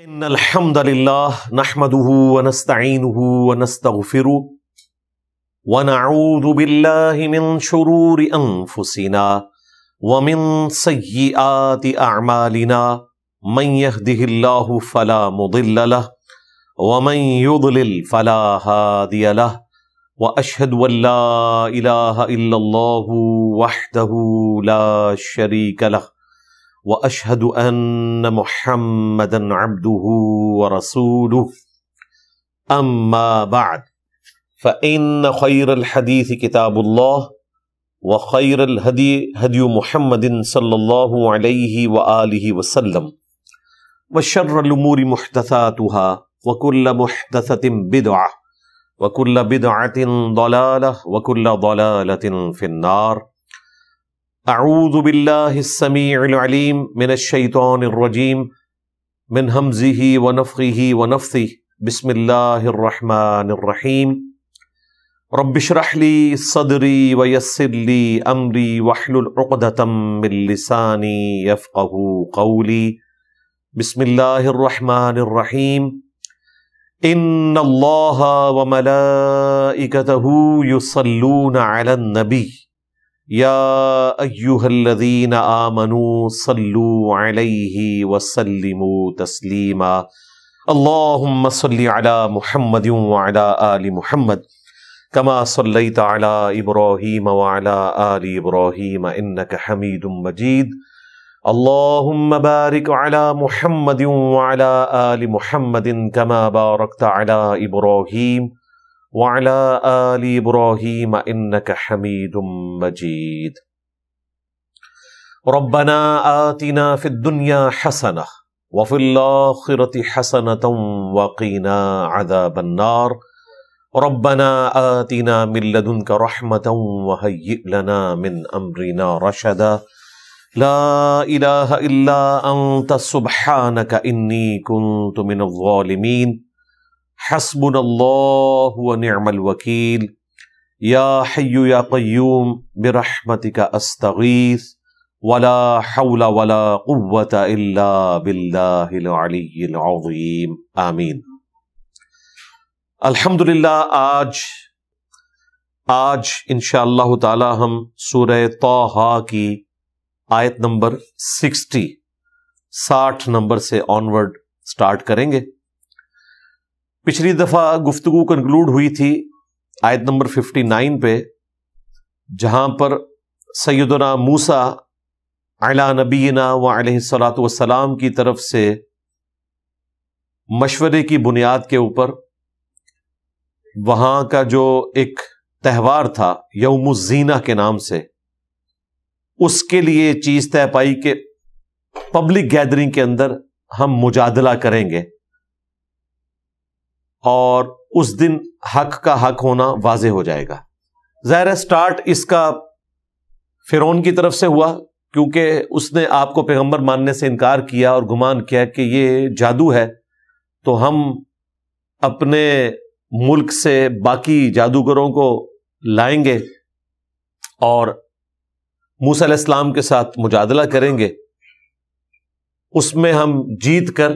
ان الحمد لله نحمده ونستعينه ونستغفره ونعوذ بالله من شرور انفسنا ومن سيئات اعمالنا من يهده الله فلا مضل له ومن يضلل فلا هادي له واشهد ان لا اله الا الله وحده لا شريك له واشهد ان محمدا عبده ورسوله اما بعد فان خير الحديث كتاب الله وخير الهدي هدي محمد صلى الله عليه واله وسلم وشر الامور محدثاتها وكل محدثة بدعة وكل بدعة ضلالة وكل ضلالة في النار. اعوذ باللہ السمیع العلیم من الشیطان الرجیم من ہمزہ ونفخہ ونفثہ بسم اللہ الرحمن الرحیم. رب اشرح لی صدری ویسر لی امری واحلل عقدۃ من لسانی یفقہوا قولی. بسم اللہ الرحمن الرحیم. ان اللہ وملائکتہ یصلون علی النبی یا ایہا الذین آمنوا صلوا علیہ وسلموا تسلیما. اللہم صلی علی محمد وعلی آل محمد کما صلیت علی ابراہیم وعلی آل ابراہیم انک حمید مجید. اللہم بارک علی محمد وعلی آل محمد کما بارکت علی ابراہیم وعلى آل إبراهيم إنك حميد مجيد. ربنا آتنا في الدنيا حسنة وفي الآخرة حسنة وقنا عذاب النار. ربنا آتنا من لدنك رحمة وهيئ لنا من أمرنا رشدا. لا إله إلا أنت سبحانك إني كنت من الظالمين. حسبنا اللہ ونعم الوکیل. یا حی یا قیوم برحمتک استغیث ولا حول ولا قوة الا باللہ العلی العظیم. آمین. الحمدللہ آج انشاءاللہ تعالی ہم سورہ طٰہٰ کی آیت نمبر 60 نمبر سے آنورڈ سٹارٹ کریں گے. پچھلی دفعہ گفتگو کنکلوڈ ہوئی تھی آیت نمبر 59 پہ، جہاں پر سیدنا موسیٰ علی نبینا وعلیہ الصلاۃ والسلام کی طرف سے مشورے کی بنیاد کے اوپر وہاں کا جو ایک تہوار تھا یوم الزینہ کے نام سے، اس کے لیے چیز طے پائی کہ پبلک گیدرنگ کے اندر ہم مجادلہ کریں گے اور اس دن حق کا حق ہونا واضح ہو جائے گا. ظاہر ہے سٹارٹ اس کا فرعون کی طرف سے ہوا، کیونکہ اس نے آپ کو پیغمبر ماننے سے انکار کیا اور گمان کیا کہ یہ جادو ہے، تو ہم اپنے ملک سے باقی جادوگروں کو لائیں گے اور موسیٰ علیہ السلام کے ساتھ مجادلہ کریں گے، اس میں ہم جیت کر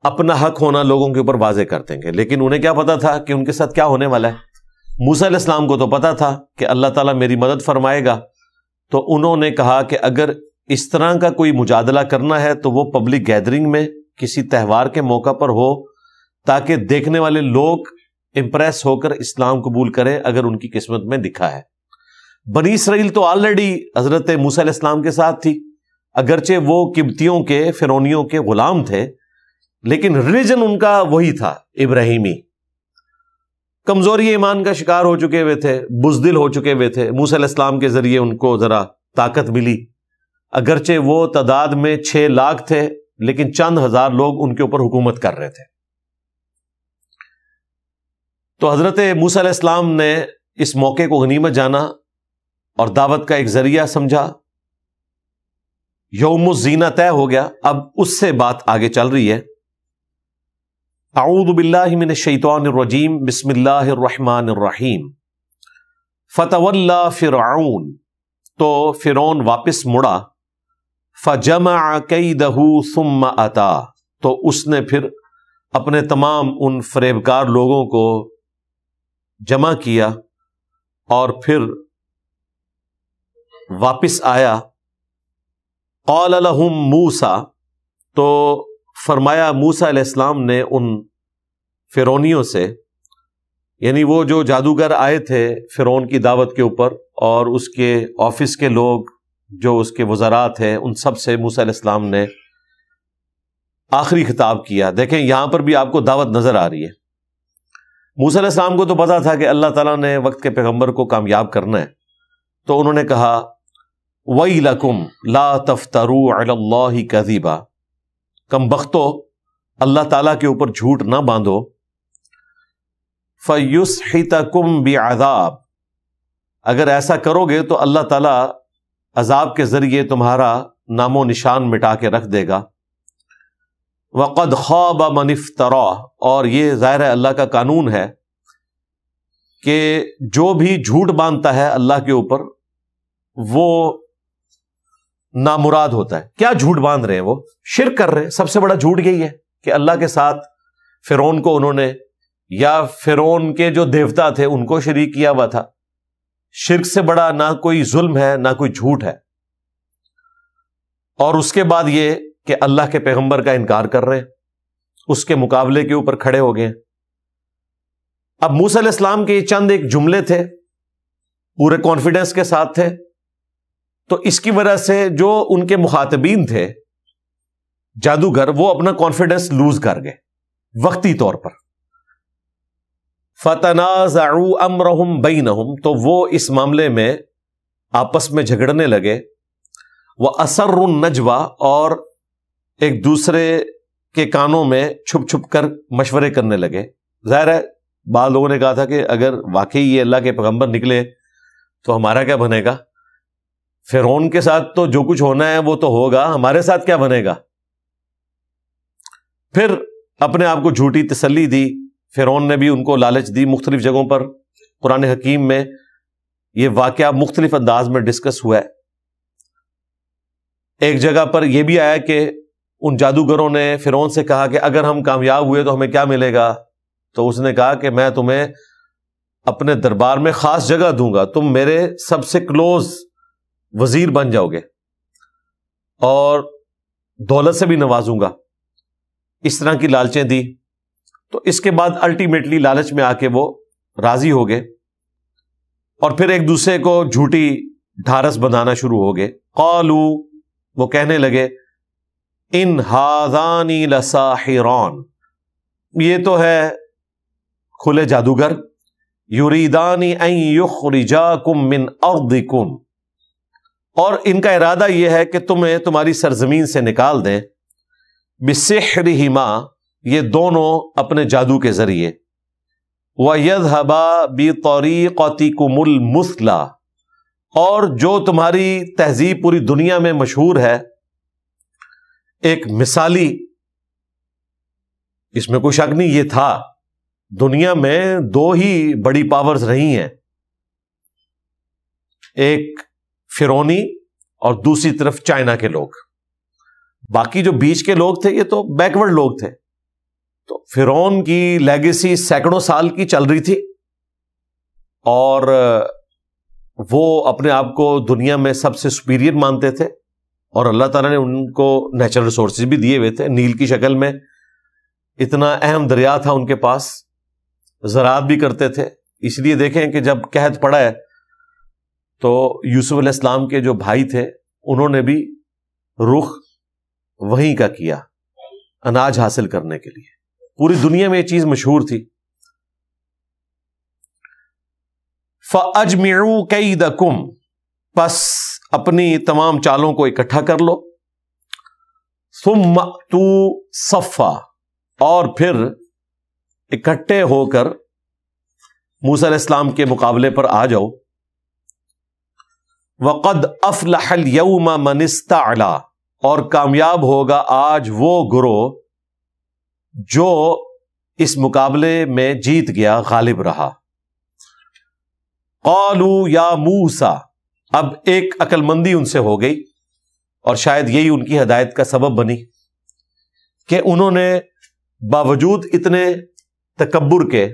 اپنا حق ہونا لوگوں کے اوپر واضح کر دیں گے. لیکن انہیں کیا پتا تھا کہ ان کے ساتھ کیا ہونے والا ہے؟ موسیٰ علیہ السلام کو تو پتا تھا کہ اللہ تعالیٰ میری مدد فرمائے گا، تو انہوں نے کہا کہ اگر اس طرح کا کوئی مجادلہ کرنا ہے تو وہ پبلک گیدرنگ میں کسی تہوار کے موقع پر ہو، تاکہ دیکھنے والے لوگ امپریس ہو کر اسلام قبول کریں اگر ان کی قسمت میں لکھا ہے. بنی اسرائیل تو آلریڈی حضرت موسیٰ علیہ السلام کے ساتھ تھی، اگرچہ وہ قبطیوں کے فرعونیوں کے غلام تھے، لیکن ریلیجن ان کا وہی تھا ابراہیمی. کمزوری ایمان کا شکار ہو چکے ہوئے تھے، بزدل ہو چکے ہوئے تھے. موسیٰ علیہ السلام کے ذریعے ان کو ذرا طاقت ملی، اگرچہ وہ تعداد میں 6 لاکھ تھے، لیکن چند ہزار لوگ ان کے اوپر حکومت کر رہے تھے. تو حضرت موسیٰ علیہ السلام نے اس موقع کو غنیمت جانا اور دعوت کا ایک ذریعہ سمجھا. یوم الزینہ طے ہو گیا. اب اس سے بات آگے چل رہی ہے. اعوذ باللہ من الشیطان الرجیم بسم اللہ الرحمن الرحیم. فتولی فرعون، تو فرعون واپس مڑا. فجمع کیدہ ثم اتا، تو اس نے پھر اپنے تمام ان فریبکار لوگوں کو جمع کیا اور پھر واپس آیا. قال لهم موسیٰ، تو فرمایا موسیٰ علیہ السلام نے ان فرعونیوں سے، یعنی وہ جو جادوگر آئے تھے فرعون کی دعوت کے اوپر اور اس کے آفس کے لوگ جو اس کے وزراء تھے، ان سب سے موسیٰ علیہ السلام نے آخری خطاب کیا. دیکھیں یہاں پر بھی آپ کو دعوت نظر آ رہی ہے. موسیٰ علیہ السلام کو تو پتا تھا کہ اللہ تعالیٰ نے وقت کے پیغمبر کو کامیاب کرنا ہے، تو انہوں نے کہا وَيْلَكُمْ لَا تَفْتَرُوا عَلَى اللَّهِ كَذِبًا، کم بختو اللہ تعالیٰ کے اوپر جھوٹ نہ باندھو. فَيُسْحِتَكُمْ بِعَذَابٍ، اگر ایسا کرو گے تو اللہ تعالیٰ عذاب کے ذریعے تمہارا نام و نشان مٹا کے رکھ دے گا. وَقَدْ خَابَ مَنِ افْتَرَىٰ، اور یہ ظاہر ہے اللہ کا قانون ہے کہ جو بھی جھوٹ باندھتا ہے اللہ کے اوپر وہ نامراد ہوتا ہے. کیا جھوٹ باندھ رہے ہیں؟ وہ شرک کر رہے ہیں. سب سے بڑا جھوٹ یہی ہے کہ اللہ کے ساتھ فرعون کو انہوں نے یا فرعون کے جو دیوتا تھے ان کو شریک کیا ہوا تھا. شرک سے بڑا نہ کوئی ظلم ہے نہ کوئی جھوٹ ہے. اور اس کے بعد یہ کہ اللہ کے پیغمبر کا انکار کر رہے ہیں، اس کے مقابلے کے اوپر کھڑے ہو گئے. اب موسیٰ علیہ السلام کے یہ چند ایک جملے تھے، پورے کانفیڈنس کے ساتھ تھے، تو اس کی وجہ سے جو ان کے مخاطبین تھے جادوگر، وہ اپنا کانفیڈنس لوز کر گئے وقتی طور پر. فَتَنَازَعُوا أَمْرَهُمْ بَيْنَهُمْ، تو وہ اس معاملے میں آپس میں جھگڑنے لگے. وَأَسَرُّوا النَّجْوَىٰ، اور ایک دوسرے کے کانوں میں چھپ چھپ کر مشورے کرنے لگے. ظاہر ہے بعض لوگوں نے کہا تھا کہ اگر واقعی یہ اللہ کے پیغمبر نکلے تو ہمارا کیا بنے گا؟ فرعون کے ساتھ تو جو کچھ ہونا ہے وہ تو ہوگا، ہمارے ساتھ کیا بنے گا؟ پھر اپنے آپ کو جھوٹی تسلی دی. فرعون نے بھی ان کو لالچ دی. مختلف جگہوں پر قرآن حکیم میں یہ واقعہ مختلف انداز میں ڈسکس ہوا ہے. ایک جگہ پر یہ بھی آیا کہ ان جادوگروں نے فرعون سے کہا کہ اگر ہم کامیاب ہوئے تو ہمیں کیا ملے گا؟ تو اس نے کہا کہ میں تمہیں اپنے دربار میں خاص جگہ دوں گا، تم میرے سب سے کلوز وزیر بن جاؤ گے اور دولت سے بھی نوازوں گا. اس طرح کی لالچیں دی. تو اس کے بعد الٹیمیٹلی لالچ میں آ کے وہ راضی ہو گئے اور پھر ایک دوسرے کو جھوٹی ڈھارس بنانا شروع ہو گئے. قالو، وہ کہنے لگے ان ہذان لساحران، یہ تو ہے کھلے جادوگر. یریدان ان یخرجاکم من ارضکم، اور ان کا ارادہ یہ ہے کہ تمہیں تمہاری سرزمین سے نکال دیں. بسحرہما، یہ دونوں اپنے جادو کے ذریعے. وَيَذْهَبَا بِطَرِيقَتِكُمُ الْمُثْلَى، اور جو تمہاری تہذیب پوری دنیا میں مشہور ہے، ایک مثالی، اس میں کوئی شک نہیں، یہ تھا دنیا میں دو ہی بڑی پاورز رہی ہیں، ایک فرعونی اور دوسری طرف چائنا کے لوگ. باقی جو بیچ کے لوگ تھے یہ تو بیکورڈ لوگ تھے. تو فرعون کی لیگیسی سینکڑوں سال کی چل رہی تھی اور وہ اپنے آپ کو دنیا میں سب سے سپیریئر مانتے تھے، اور اللہ تعالیٰ نے ان کو نیچرل ریسورسز بھی دیے ہوئے تھے. نیل کی شکل میں اتنا اہم دریا تھا ان کے پاس، زراعت بھی کرتے تھے. اس لیے دیکھیں کہ جب قحط پڑا ہے تو یوسف علیہ السلام کے جو بھائی تھے انہوں نے بھی رخ وہیں کا کیا اناج حاصل کرنے کے لیے. پوری دنیا میں یہ چیز مشہور تھی. فَأَجْمِعُوا كَيْدَكُمْ، پس اپنی تمام چالوں کو اکٹھا کر لو. ثُمَّ أْتُوا صَفًّا، اور پھر اکٹھے ہو کر موسیٰ علیہ السلام کے مقابلے پر آ جاؤ. وَقَدْ أَفْلَحَ الْيَوْمَ مَنِ اسْتَعْلَىٰ، اور کامیاب ہوگا آج وہ گروہ جو اس مقابلے میں جیت گیا، غالب رہا. قالوا یا موسیٰ، اب ایک عقل مندی ان سے ہو گئی اور شاید یہی ان کی ہدایت کا سبب بنی کہ انہوں نے باوجود اتنے تکبر کے،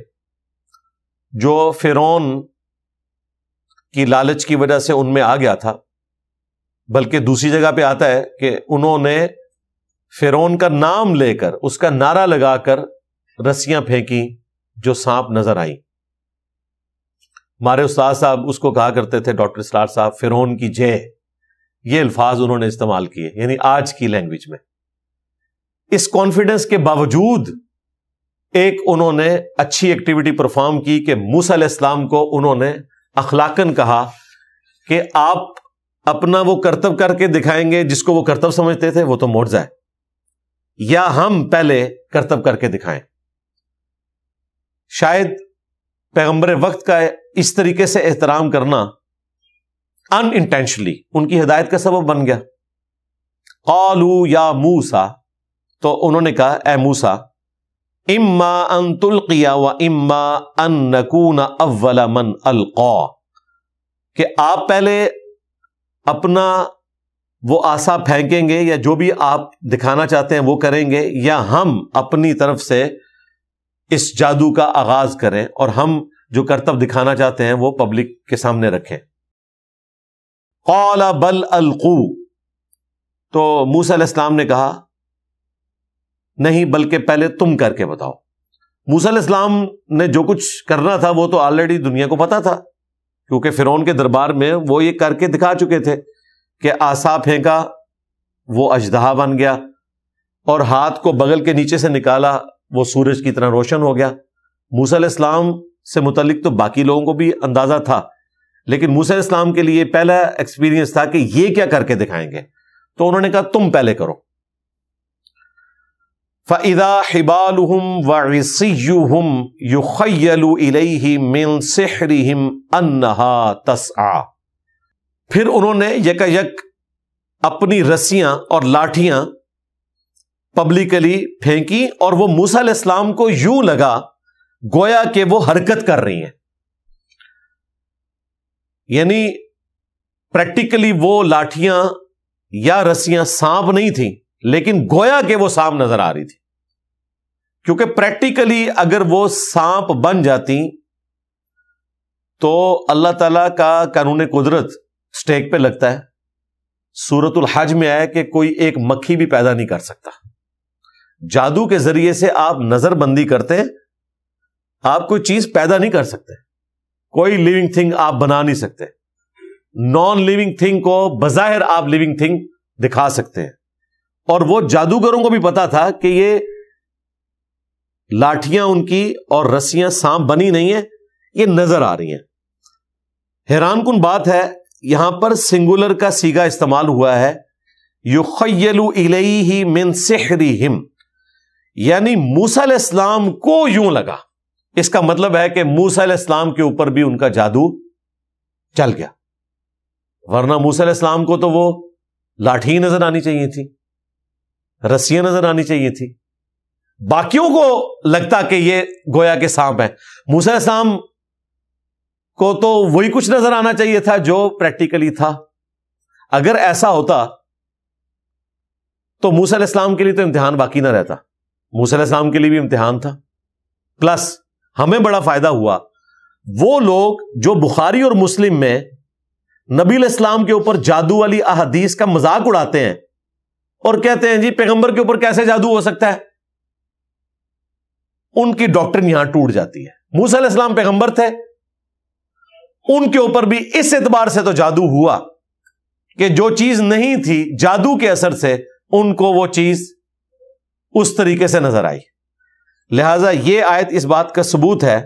جو فرعون کی لالچ کی وجہ سے ان میں آ گیا تھا، بلکہ دوسری جگہ پہ آتا ہے کہ انہوں نے فرعون کا نام لے کر، اس کا نعرہ لگا کر رسیاں پھینکی جو سانپ نظر آئیں۔ ہمارے استاد صاحب اس کو کہا کرتے تھے، ڈاکٹر اسرار صاحب، فرعون کی جے، یہ الفاظ انہوں نے استعمال کیے، یعنی آج کی لینگویج میں۔ اس کانفیڈنس کے باوجود ایک انہوں نے اچھی ایکٹیویٹی پرفارم کی کہ موسیٰ علیہ السلام کو انہوں نے اخلاقاً کہا کہ آپ اپنا وہ کرتب کر کے دکھائیں گے جس کو وہ کرتب سمجھتے تھے، وہ تو معجزہ ہے، یا ہم پہلے کرتب کر کے دکھائیں۔ شاید پیغمبر وقت کا اس طریقے سے احترام کرنا ان انٹینشنلی ان کی ہدایت کا سبب بن گیا۔ قالوا یا موسیٰ، تو انہوں نے کہا اے موسیٰ، اما ان تلقی و اما ان نکون اول من القا، کہ آپ پہلے اپنا وہ عصا پھینکیں گے یا جو بھی آپ دکھانا چاہتے ہیں وہ کریں گے، یا ہم اپنی طرف سے اس جادو کا آغاز کریں اور ہم جو کرتب دکھانا چاہتے ہیں وہ پبلک کے سامنے رکھیں۔ قال بل القوا، تو موسیٰ علیہ السلام نے کہا نہیں، بلکہ پہلے تم کر کے بتاؤ۔ موسیٰ علیہ السلام نے جو کچھ کرنا تھا وہ تو آلریڈی دنیا کو پتا تھا، کیونکہ فرعون کے دربار میں وہ یہ کر کے دکھا چکے تھے کہ عصا پھینکا وہ اژدہا بن گیا، اور ہاتھ کو بغل کے نیچے سے نکالا وہ سورج کی طرح روشن ہو گیا۔ موسیٰ علیہ السلام سے متعلق تو باقی لوگوں کو بھی اندازہ تھا، لیکن موسیٰ علیہ السلام کے لیے پہلا ایکسپیرینس تھا کہ یہ کیا کر کے دکھائیں گے، تو انہوں نے کہا تم پہلے کرو۔ فَإِذَا حِبَالُهُمْ وَعِصِيُّهُمْ يُخَيَّلُ إِلَيْهِ مِنْ سِحْرِهِمْ أَنَّهَا تَسْعَى، پھر انہوں نے یکایک اپنی رسیاں اور لاٹھیاں پبلکلی پھینکی، اور وہ موسیٰ علیہ السلام کو یوں لگا گویا کہ وہ حرکت کر رہی ہیں، یعنی پریکٹیکلی وہ لاٹھیاں یا رسیاں سانپ نہیں تھیں، لیکن گویا کہ وہ سانپ نظر آ رہی تھی، کیونکہ پریکٹیکلی اگر وہ سانپ بن جاتی تو اللہ تعالیٰ کا قانون قدرت سٹیک پہ لگتا ہے۔ سورۃ الحج میں آیا کہ کوئی ایک مکھی بھی پیدا نہیں کر سکتا۔ جادو کے ذریعے سے آپ نظر بندی کرتے ہیں، آپ کوئی چیز پیدا نہیں کر سکتے، کوئی لیونگ تھنگ آپ بنا نہیں سکتے۔ نان لیونگ تھنگ کو بظاہر آپ لیونگ تھنگ دکھا سکتے ہیں، اور وہ جادوگروں کو بھی پتا تھا کہ یہ لاٹھیاں ان کی اور رسیاں سانپ بنی نہیں ہیں، یہ نظر آ رہی ہیں۔ حیران کن بات ہے، یہاں پر سنگولر کا صیغہ استعمال ہوا ہے، یخیل الیہ من سحرہم، یعنی موسیٰ علیہ السلام کو یوں لگا۔ اس کا مطلب ہے کہ موسیٰ علیہ السلام کے اوپر بھی ان کا جادو چل گیا، ورنہ موسیٰ علیہ السلام کو تو وہ لاٹھی نظر آنی چاہیے تھی، رسیاں نظر آنی چاہیے تھی، باقیوں کو لگتا کہ یہ گویا کے سانپ ہے، موسیٰ علیہ السلام کو تو وہی کچھ نظر آنا چاہیے تھا جو پریکٹیکلی تھا۔ اگر ایسا ہوتا تو موسیٰ علیہ السلام کے لیے تو امتحان باقی نہ رہتا، موسیٰ علیہ السلام کے لیے بھی امتحان تھا، پلس ہمیں بڑا فائدہ ہوا۔ وہ لوگ جو بخاری اور مسلم میں نبی علیہ السلام کے اوپر جادو والی احادیث کا مذاق اڑاتے ہیں اور کہتے ہیں جی پیغمبر کے اوپر کیسے جادو ہو سکتا ہے، ان کی ڈاکٹرن یہاں ٹوٹ جاتی ہے۔ موسیٰ علیہ السلام پیغمبر تھے، ان کے اوپر بھی اس اعتبار سے تو جادو ہوا کہ جو چیز نہیں تھی جادو کے اثر سے ان کو وہ چیز اس طریقے سے نظر آئی۔ لہذا یہ آیت اس بات کا ثبوت ہے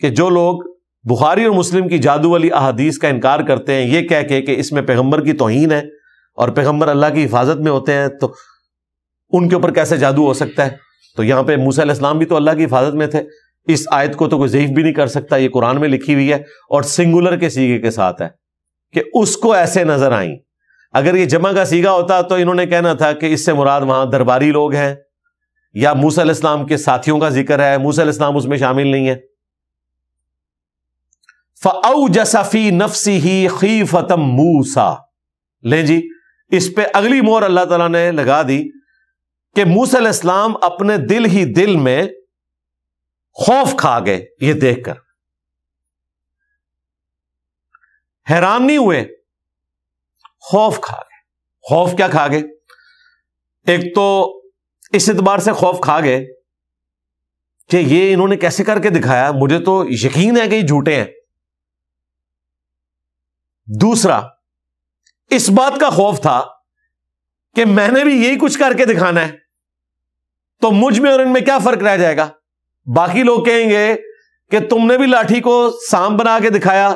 کہ جو لوگ بخاری اور مسلم کی جادو والی احادیث کا انکار کرتے ہیں یہ کہہ کے کہ اس میں پیغمبر کی توہین ہے اور پیغمبر اللہ کی حفاظت میں ہوتے ہیں تو ان کے اوپر کیسے جادو ہو سکتا ہے، تو یہاں پہ موسیٰ علیہ السلام بھی تو اللہ کی حفاظت میں تھے، اس آیت کو تو کوئی ضعیف بھی نہیں کر سکتا، یہ قرآن میں لکھی ہوئی ہے اور سنگولر کے صیغے کے ساتھ ہے کہ اس کو ایسے نظر آئیں۔ اگر یہ جمع کا صیغہ ہوتا تو انہوں نے کہنا تھا کہ اس سے مراد وہاں درباری لوگ ہیں یا موسیٰ علیہ السلام کے ساتھیوں کا ذکر ہے، موسیٰ علیہ السلام اس میں شامل نہیں ہے۔ فَأَوْجَسَ فِي نَفْسِهِ خِيفَةً مُوسَىٰ، لیں جی اس پہ اگلی مہر اللہ تعالیٰ نے لگا دی کہ موسیٰ علیہ السلام اپنے دل ہی دل میں خوف کھا گئے. یہ دیکھ کر حیران نہیں ہوئے, خوف کھا گئے. خوف کیا کھا گئے؟ ایک تو اس اعتبار سے خوف کھا گئے کہ یہ انہوں نے کیسے کر کے دکھایا, مجھے تو یقین ہے کہ یہ جھوٹے ہیں. دوسرا, اس بات کا خوف تھا کہ میں نے بھی یہی کچھ کر کے دکھانا ہے, تو مجھ میں اور ان میں کیا فرق رہ جائے گا؟ باقی لوگ کہیں گے کہ تم نے بھی لاٹھی کو سانپ بنا کے دکھایا,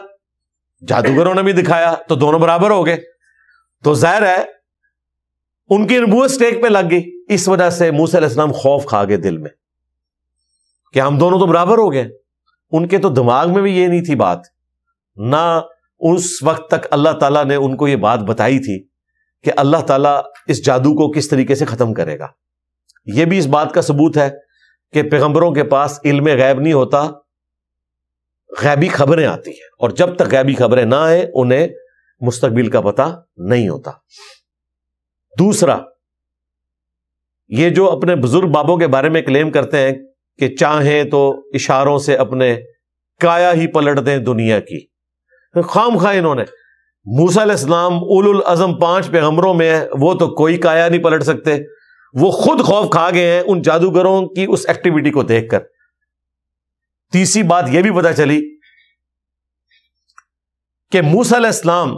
جادوگروں نے بھی دکھایا, تو دونوں برابر ہو گئے. تو ظاہر ہے ان کی نبوت سٹیک پہ لگ گئی. اس وجہ سے موسیٰ علیہ السلام خوف کھا گئے دل میں کہ ہم دونوں تو برابر ہو گئے. ان کے تو دماغ میں بھی یہ نہیں تھی بات, نہ اس وقت تک اللہ تعالیٰ نے ان کو یہ بات بتائی تھی کہ اللہ تعالیٰ اس جادو کو کس طریقے سے ختم کرے گا. یہ بھی اس بات کا ثبوت ہے کہ پیغمبروں کے پاس علم غیب نہیں ہوتا, غیبی خبریں آتی ہیں, اور جب تک غیبی خبریں نہ آئیں انہیں مستقبل کا پتہ نہیں ہوتا. دوسرا, یہ جو اپنے بزرگ بابوں کے بارے میں کلیم کرتے ہیں کہ چاہیں تو اشاروں سے اپنے کایا ہی پلٹ دیں دنیا کی, خام خواہ انہوں نے موسیٰ علیہ السلام اولو العزم 5 پیغمبروں میں ہے, وہ تو کوئی کایا نہیں پلٹ سکتے. وہ خود خوف کھا گئے ہیں ان جادوگروں کی اس ایکٹیویٹی کو دیکھ کر. تیسری بات یہ بھی پتہ چلی کہ موسیٰ علیہ السلام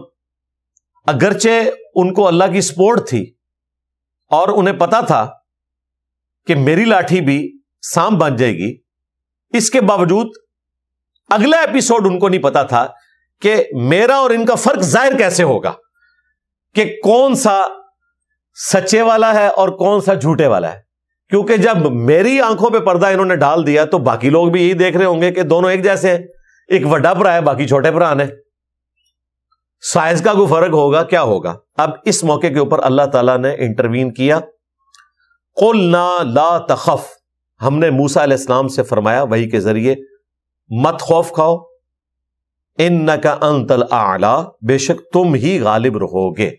اگرچہ ان کو اللہ کی سپورٹ تھی اور انہیں پتا تھا کہ میری لاٹھی بھی سانپ بن جائے گی, اس کے باوجود اگلا ایپیسوڈ ان کو نہیں پتا تھا کہ میرا اور ان کا فرق ظاہر کیسے ہوگا, کہ کون سا سچے والا ہے اور کون سا جھوٹے والا ہے. کیونکہ جب میری آنکھوں پہ پردہ انہوں نے ڈال دیا تو باقی لوگ بھی یہی دیکھ رہے ہوں گے کہ دونوں ایک جیسے ہیں, ایک بڑا بھرا ہے باقی چھوٹے بھرا نے, سائز کا کوئی فرق ہوگا کیا ہوگا. اب اس موقع کے اوپر اللہ تعالیٰ نے انٹروین کیا. قلنا لا تخف, ہم نے موسیٰ علیہ السلام سے فرمایا وحی کے ذریعے, مت خوف کھاؤ, انک انت الاعلی, بے شک تم ہی غالب رہو گے.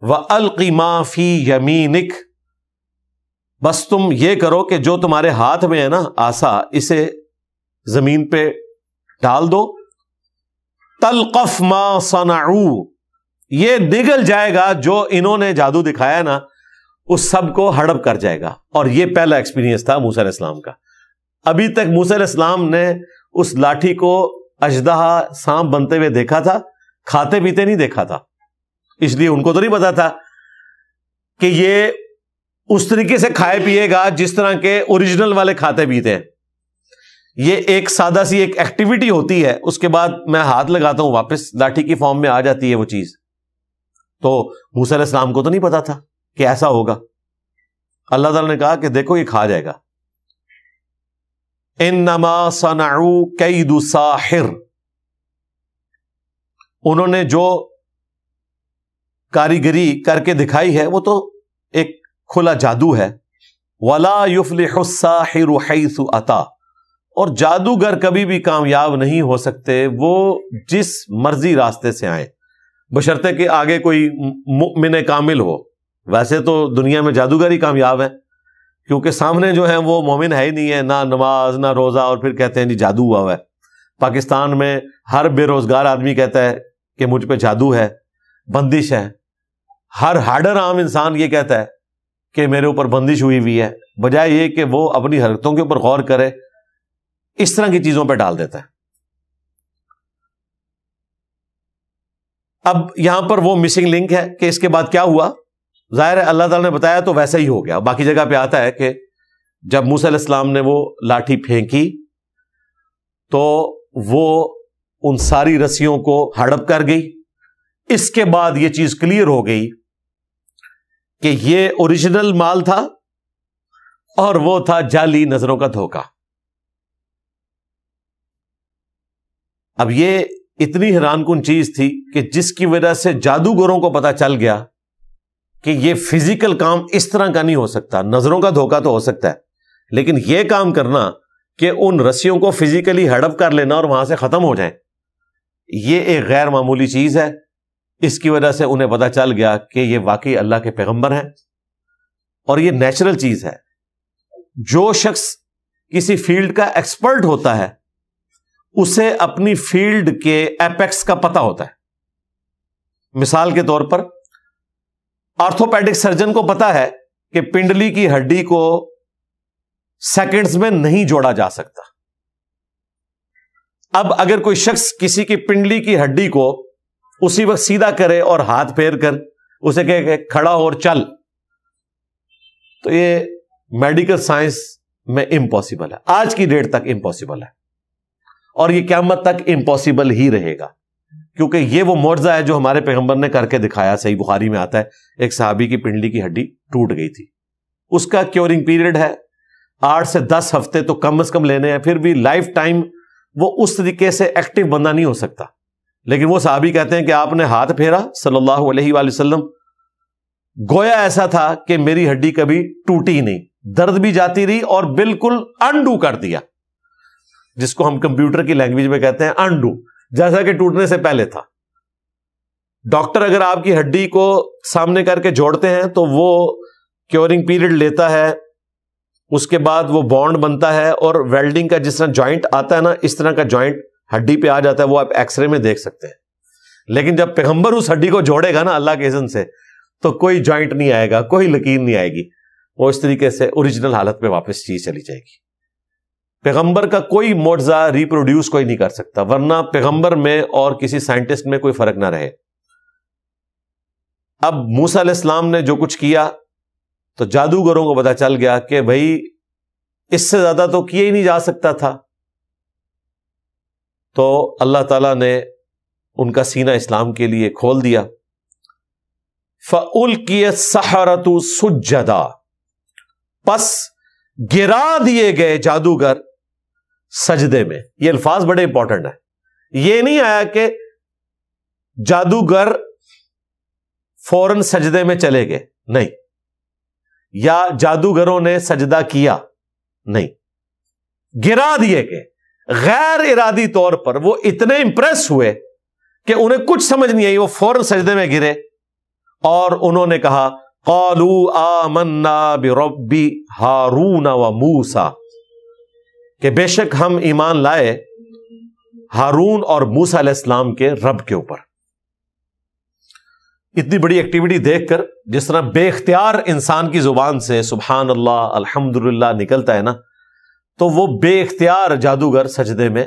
وَأَلْقِ مَا فِي يَمِينِكَ, بس تم یہ کرو کہ جو تمہارے ہاتھ میں ہے نا عصا, اسے زمین پہ ڈال دو. تلقف ما صنعوا, یہ نگل جائے گا جو انہوں نے جادو دکھایا نا, اس سب کو ہڑپ کر جائے گا. اور یہ پہلا ایکسپیرینس تھا موسیٰ علیہ السلام کا. ابھی تک موسیٰ علیہ السلام نے اس لاٹھی کو اژدہا سانپ بنتے ہوئے دیکھا تھا, کھاتے پیتے نہیں دیکھا تھا. اس لیے ان کو تو نہیں پتا تھا کہ یہ اس طریقے سے کھائے پیے گا جس طرح کے اوریجنل والے کھاتے پیتے ہیں. یہ ایک سادہ سی ایک ایکٹیویٹی ہوتی ہے, اس کے بعد میں ہاتھ لگاتا ہوں واپس لاٹھی کی فارم میں آ جاتی ہے وہ چیز. تو موسیٰ علیہ السلام کو تو نہیں پتا تھا کہ ایسا ہوگا. اللہ تعالیٰ نے کہا کہ دیکھو یہ کھا جائے گا. انما صنعوا کید ساحر, انہوں نے جو کاریگری کر کے دکھائی ہے وہ تو ایک کھلا جادو ہے. ولا یفلح الساحر حیث اتا, اور جادوگر کبھی بھی کامیاب نہیں ہو سکتے وہ جس مرضی راستے سے آئیں, بشرطے کہ آگے کوئی مؤمن کامل ہو. ویسے تو دنیا میں جادوگر ہی کامیاب ہیں, کیونکہ سامنے جو ہیں وہ مومن ہے ہی نہیں ہے, نہ نماز نہ روزہ, اور پھر کہتے ہیں جی جادو ہوا ہے. پاکستان میں ہر بے روزگار آدمی کہتا ہے کہ مجھ پہ جادو ہے, بندش ہے. ہر ہارڈر عام انسان یہ کہتا ہے کہ میرے اوپر بندش ہوئی ہوئی ہے, بجائے یہ کہ وہ اپنی حرکتوں کے اوپر غور کرے. اس طرح کی چیزوں پہ ڈال دیتا ہے. اب یہاں پر وہ مسنگ لنک ہے کہ اس کے بعد کیا ہوا. ظاہر ہے اللہ تعالیٰ نے بتایا تو ویسا ہی ہو گیا. باقی جگہ پہ آتا ہے کہ جب موسیٰ علیہ السلام نے وہ لاٹھی پھینکی تو وہ ان ساری رسیوں کو ہڑپ کر گئی. اس کے بعد یہ چیز کلیئر ہو گئی کہ یہ اوریجنل مال تھا اور وہ تھا جعلی نظروں کا دھوکہ. اب یہ اتنی حیران کن چیز تھی کہ جس کی وجہ سے جادوگروں کو پتا چل گیا کہ یہ فزیکل کام اس طرح کا نہیں ہو سکتا. نظروں کا دھوکہ تو ہو سکتا ہے, لیکن یہ کام کرنا کہ ان رسیوں کو فزیکلی ہڑپ کر لینا اور وہاں سے ختم ہو جائیں, یہ ایک غیر معمولی چیز ہے. اس کی وجہ سے انہیں پتا چل گیا کہ یہ واقعی اللہ کے پیغمبر ہیں. اور یہ نیچرل چیز ہے. جو شخص کسی فیلڈ کا ایکسپرٹ ہوتا ہے اسے اپنی فیلڈ کے ایپیکس کا پتہ ہوتا ہے. مثال کے طور پر آرتھوپیڈک سرجن کو پتا ہے کہ پنڈلی کی ہڈی کو سیکنڈز میں نہیں جوڑا جا سکتا. اب اگر کوئی شخص کسی کی پنڈلی کی ہڈی کو اسی وقت سیدھا کرے اور ہاتھ پھیر کر اسے کہے کہ کھڑا ہو اور چل، تو یہ میڈیکل سائنس میں امپاسبل ہے، آج کی ڈیٹ تک امپاسبل ہے، اور یہ قیامت تک امپاسبل ہی رہے گا، کیونکہ یہ وہ معجزہ ہے جو ہمارے پیغمبر نے کر کے دکھایا. صحیح بخاری میں آتا ہے ایک صحابی کی پنڈلی کی ہڈی ٹوٹ گئی تھی، اس کا کیورنگ پیریڈ ہے 8 سے 10 ہفتے تو کم از کم لینے ہیں، پھر بھی لائف ٹائم وہ اس طریقے سے ایکٹیو بندہ نہیں ہو سکتا. لیکن وہ صحابی کہتے ہیں کہ آپ نے ہاتھ پھیرا صلی اللہ علیہ وآلہ وسلم، گویا ایسا تھا کہ میری ہڈی کبھی ٹوٹی ہی نہیں، درد بھی جاتی رہی اور بالکل انڈو کر دیا، جس کو ہم کمپیوٹر کی لینگویج میں کہتے ہیں انڈو، جیسا کہ ٹوٹنے سے پہلے تھا. ڈاکٹر اگر آپ کی ہڈی کو سامنے کر کے جوڑتے ہیں تو وہ کیورنگ پیریڈ لیتا ہے، اس کے بعد وہ بانڈ بنتا ہے، اور ویلڈنگ کا جس طرح جوائنٹ آتا ہے نا، اس طرح کا جوائنٹ ہڈی پہ آ جاتا ہے، وہ آپ ایکس رے میں دیکھ سکتے ہیں. لیکن جب پیغمبر اس ہڈی کو جوڑے گا نا اللہ کے اذن سے، تو کوئی جوائنٹ نہیں آئے گا، کوئی لکیر نہیں آئے گی، وہ اس طریقے سے اوریجنل حالت پہ واپس چیز چلی جائے گی. پیغمبر کا کوئی معجزہ ریپروڈیوس کوئی نہیں کر سکتا، ورنہ پیغمبر میں اور کسی سائنٹسٹ میں کوئی فرق نہ رہے. اب موسیٰ علیہ السلام نے جو کچھ کیا تو جادوگروں کو پتا چل گیا کہ بھائی اس سے زیادہ تو کیا ہی نہیں جا سکتا تھا، تو اللہ تعالیٰ نے ان کا سینہ اسلام کے لیے کھول دیا. فَأُلْقِيَ السَّحَرَةُ سُجَّدًا، پس گرا دیے گئے جادوگر سجدے میں. یہ الفاظ بڑے امپورٹنٹ ہیں. یہ نہیں آیا کہ جادوگر فوراً سجدے میں چلے گئے، نہیں، یا جادوگروں نے سجدہ کیا، نہیں، گرا دیے گئے غیر ارادی طور پر. وہ اتنے امپریس ہوئے کہ انہیں کچھ سمجھ نہیں آئی، وہ فوراً سجدے میں گرے اور انہوں نے کہا قالوا آمنا برب ہارون و موسیٰ، کہ بے شک ہم ایمان لائے ہارون اور موسیٰ علیہ السلام کے رب کے اوپر. اتنی بڑی ایکٹیویٹی دیکھ کر جس طرح بے اختیار انسان کی زبان سے سبحان اللہ الحمدللہ نکلتا ہے نا، تو وہ بے اختیار جادوگر سجدے میں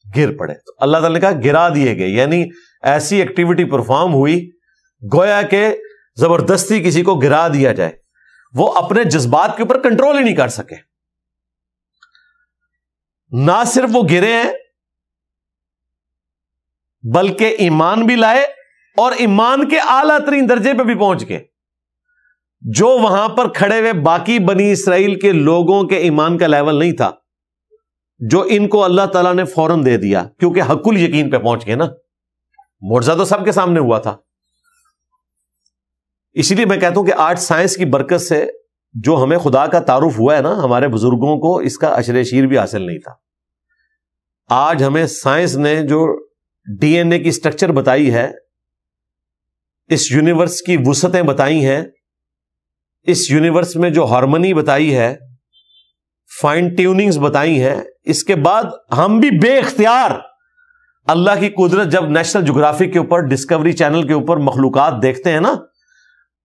گر پڑے. تو اللہ تعالیٰ نے کہا گرا دیے گئے، یعنی ایسی ایکٹیویٹی پرفارم ہوئی گویا کہ زبردستی کسی کو گرا دیا جائے. وہ اپنے جذبات کے اوپر کنٹرول ہی نہیں کر سکے. نہ صرف وہ گرے ہیں بلکہ ایمان بھی لائے، اور ایمان کے اعلیٰ ترین درجے پہ بھی پہنچ گئے. جو وہاں پر کھڑے ہوئے باقی بنی اسرائیل کے لوگوں کے ایمان کا لیول نہیں تھا، جو ان کو اللہ تعالیٰ نے فوراً دے دیا، کیونکہ حق الیقین پہ پہنچ گئے نا. معجزہ تو سب کے سامنے ہوا تھا. اسی لیے میں کہتا ہوں کہ آج سائنس کی برکت سے جو ہمیں خدا کا تعارف ہوا ہے نا، ہمارے بزرگوں کو اس کا عشر شیر بھی حاصل نہیں تھا. آج ہمیں سائنس نے جو ڈی این اے کی سٹرکچر بتائی ہے، اس یونیورس کی وسعتیں بتائی ہیں، اس یونیورس میں جو ہارمنی بتائی ہے، فائن ٹیوننگز بتائی ہیں، اس کے بعد ہم بھی بے اختیار اللہ کی قدرت جب نیشنل جغرافک کے اوپر ڈسکوری چینل کے اوپر مخلوقات دیکھتے ہیں نا،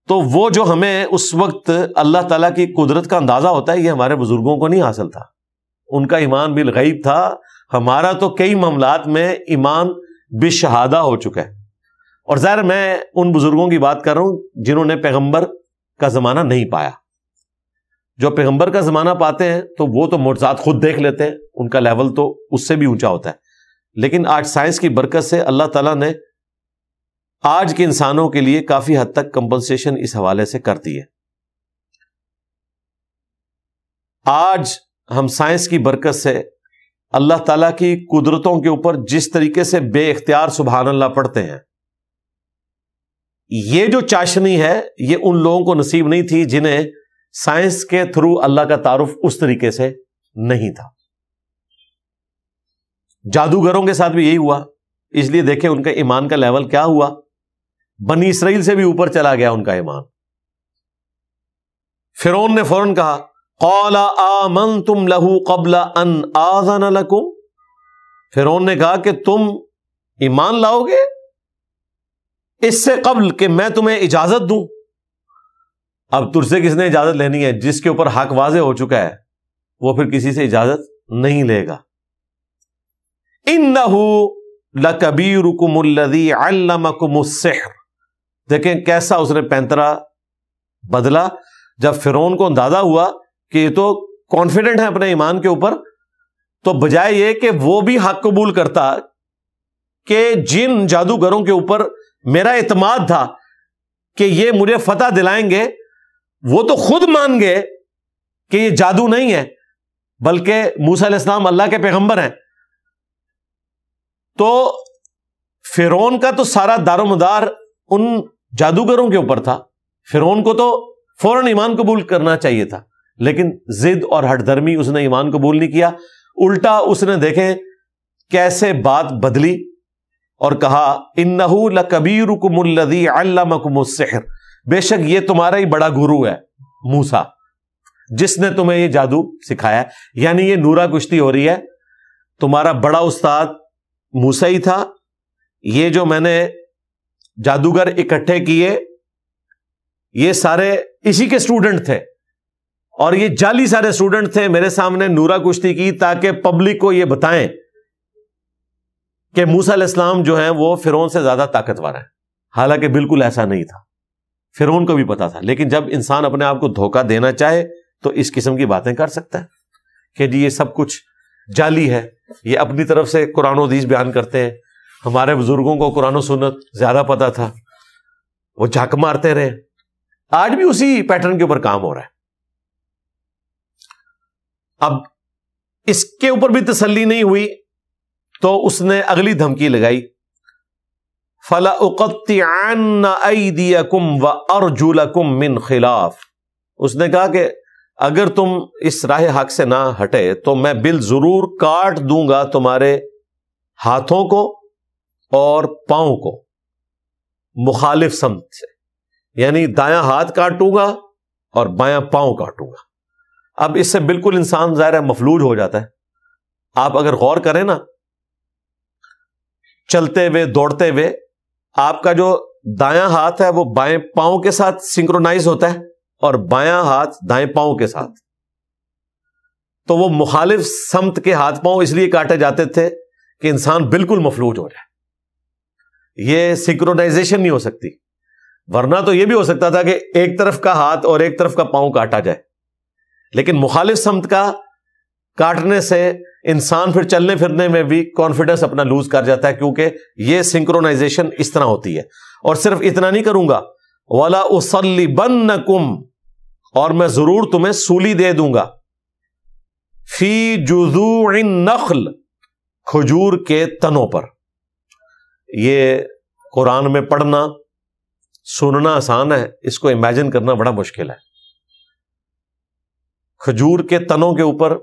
تو وہ جو ہمیں اس وقت اللہ تعالیٰ کی قدرت کا اندازہ ہوتا ہے، یہ ہمارے بزرگوں کو نہیں حاصل تھا. ان کا ایمان بالغیب تھا. ہمارا تو کئی معاملات میں ایمان بالشہادہ ہو چکا ہے. اور ظاہر میں ان بزرگوں کی بات کر رہا ہوں جنہوں نے پیغمبر کا زمانہ نہیں پایا. جو پیغمبر کا زمانہ پاتے ہیں تو وہ تو معجزات خود دیکھ لیتے ہیں، ان کا لیول تو اس سے بھی اونچا ہوتا ہے. لیکن آج سائنس کی برکت سے اللہ تعالیٰ نے آج کے انسانوں کے لیے کافی حد تک کمپنسیشن اس حوالے سے کر دی ہے. آج ہم سائنس کی برکت سے اللہ تعالیٰ کی قدرتوں کے اوپر جس طریقے سے بے اختیار سبحان اللہ پڑھتے ہیں، یہ جو چاشنی ہے یہ ان لوگوں کو نصیب نہیں تھی جنہیں سائنس کے تھرو اللہ کا تعارف اس طریقے سے نہیں تھا. جادوگروں کے ساتھ بھی یہی ہوا. اس لیے دیکھیں ان کا ایمان کا لیول کیا ہوا، بنی اسرائیل سے بھی اوپر چلا گیا ان کا ایمان. فرعون نے فوراً کہا قال آمنتم لہ قبل ان آذن لکم، فرعون نے کہا کہ تم ایمان لاؤ گے اس سے قبل کہ میں تمہیں اجازت دوں؟ اب تجھ سے کس نے اجازت لینی ہے؟ جس کے اوپر حق واضح ہو چکا ہے وہ پھر کسی سے اجازت نہیں لے گا۔ انہ لکبیرکم الذی علمکم السحر، دیکھیں کیسا اس نے پینترا بدلا۔ جب فرعون کو اندازہ ہوا کہ یہ تو کانفیڈنٹ ہے اپنے ایمان کے اوپر، تو بجائے یہ کہ وہ بھی حق قبول کرتا کہ جن جادوگروں کے اوپر میرا اعتماد تھا کہ یہ مجھے فتح دلائیں گے، وہ تو خود مان گئے کہ یہ جادو نہیں ہے بلکہ موسیٰ علیہ السلام اللہ کے پیغمبر ہیں، تو فرعون کا تو سارا دار و مدار ان جادوگروں کے اوپر تھا۔ فرعون کو تو فوراً ایمان قبول کرنا چاہیے تھا، لیکن ضد اور ہٹ دھرمی اس نے ایمان قبول نہیں کیا، الٹا اس نے دیکھیں کیسے بات بدلی اور کہا انہ لکبیرکم الذی علمکم السحر، بے شک یہ تمہارا ہی بڑا گرو ہے موسیٰ، جس نے تمہیں یہ جادو سکھایا ہے، یعنی یہ نورا کشتی ہو رہی ہے، تمہارا بڑا استاد موسیٰ ہی تھا، یہ جو میں نے جادوگر اکٹھے کیے یہ سارے اسی کے اسٹوڈنٹ تھے، اور یہ جعلی سارے اسٹوڈنٹ تھے، میرے سامنے نورا کشتی کی تاکہ پبلک کو یہ بتائیں کہ موسیٰ علیہ السلام جو ہیں وہ فرعون سے زیادہ طاقتور ہیں، حالانکہ بالکل ایسا نہیں تھا، فرعون کو بھی پتا تھا۔ لیکن جب انسان اپنے آپ کو دھوکہ دینا چاہے تو اس قسم کی باتیں کر سکتا ہے کہ جی یہ سب کچھ جعلی ہے، یہ اپنی طرف سے قرآن و حدیث بیان کرتے ہیں، ہمارے بزرگوں کو قرآن و سنت زیادہ پتا تھا، وہ جھک مارتے رہے۔ آج بھی اسی پیٹرن کے اوپر کام ہو رہا ہے۔ اب اس کے اوپر بھی تسلی نہیں ہوئی تو اس نے اگلی دھمکی لگائی، فَلَأُقَطِّعَنَّ أَيْدِيَكُمْ وَأَرْجُلَكُمْ مِنْ خِلَافٍ، اس نے کہا کہ اگر تم اس راہ حق سے نہ ہٹے تو میں بالضرور کاٹ دوں گا تمہارے ہاتھوں کو اور پاؤں کو مخالف سمت سے، یعنی دایاں ہاتھ کاٹوں گا اور بایاں پاؤں کاٹوں گا۔ اب اس سے بالکل انسان ظاہر ہے مفلوج ہو جاتا ہے۔ آپ اگر غور کریں نا، چلتے ہوئے دوڑتے ہوئے آپ کا جو دایاں ہاتھ ہے وہ بائیں پاؤں کے ساتھ سنکرونائز ہوتا ہے اور بایاں ہاتھ دائیں پاؤں کے ساتھ، تو وہ مخالف سمت کے ہاتھ پاؤں اس لیے کاٹے جاتے تھے کہ انسان بالکل مفلوج ہو جائے۔ یہ سنکرونائزیشن نہیں ہو سکتی، ورنہ تو یہ بھی ہو سکتا تھا کہ ایک طرف کا ہاتھ اور ایک طرف کا پاؤں کاٹا جائے، لیکن مخالف سمت کا کاٹنے سے انسان پھر چلنے پھرنے میں بھی کانفیڈنس اپنا لوز کر جاتا ہے، کیونکہ یہ سنکرونائزیشن اس طرح ہوتی ہے۔ اور صرف اتنا نہیں کروں گا، وَلَا أُصَلِّبَنَّكُمْ، اور میں ضرور تمہیں سولی دے دوں گا، فی جذوع النخل، کھجور کے تنوں پر۔ یہ قرآن میں پڑھنا سننا آسان ہے، اس کو امیجن کرنا بڑا مشکل ہے۔ کھجور کے تنوں کے اوپر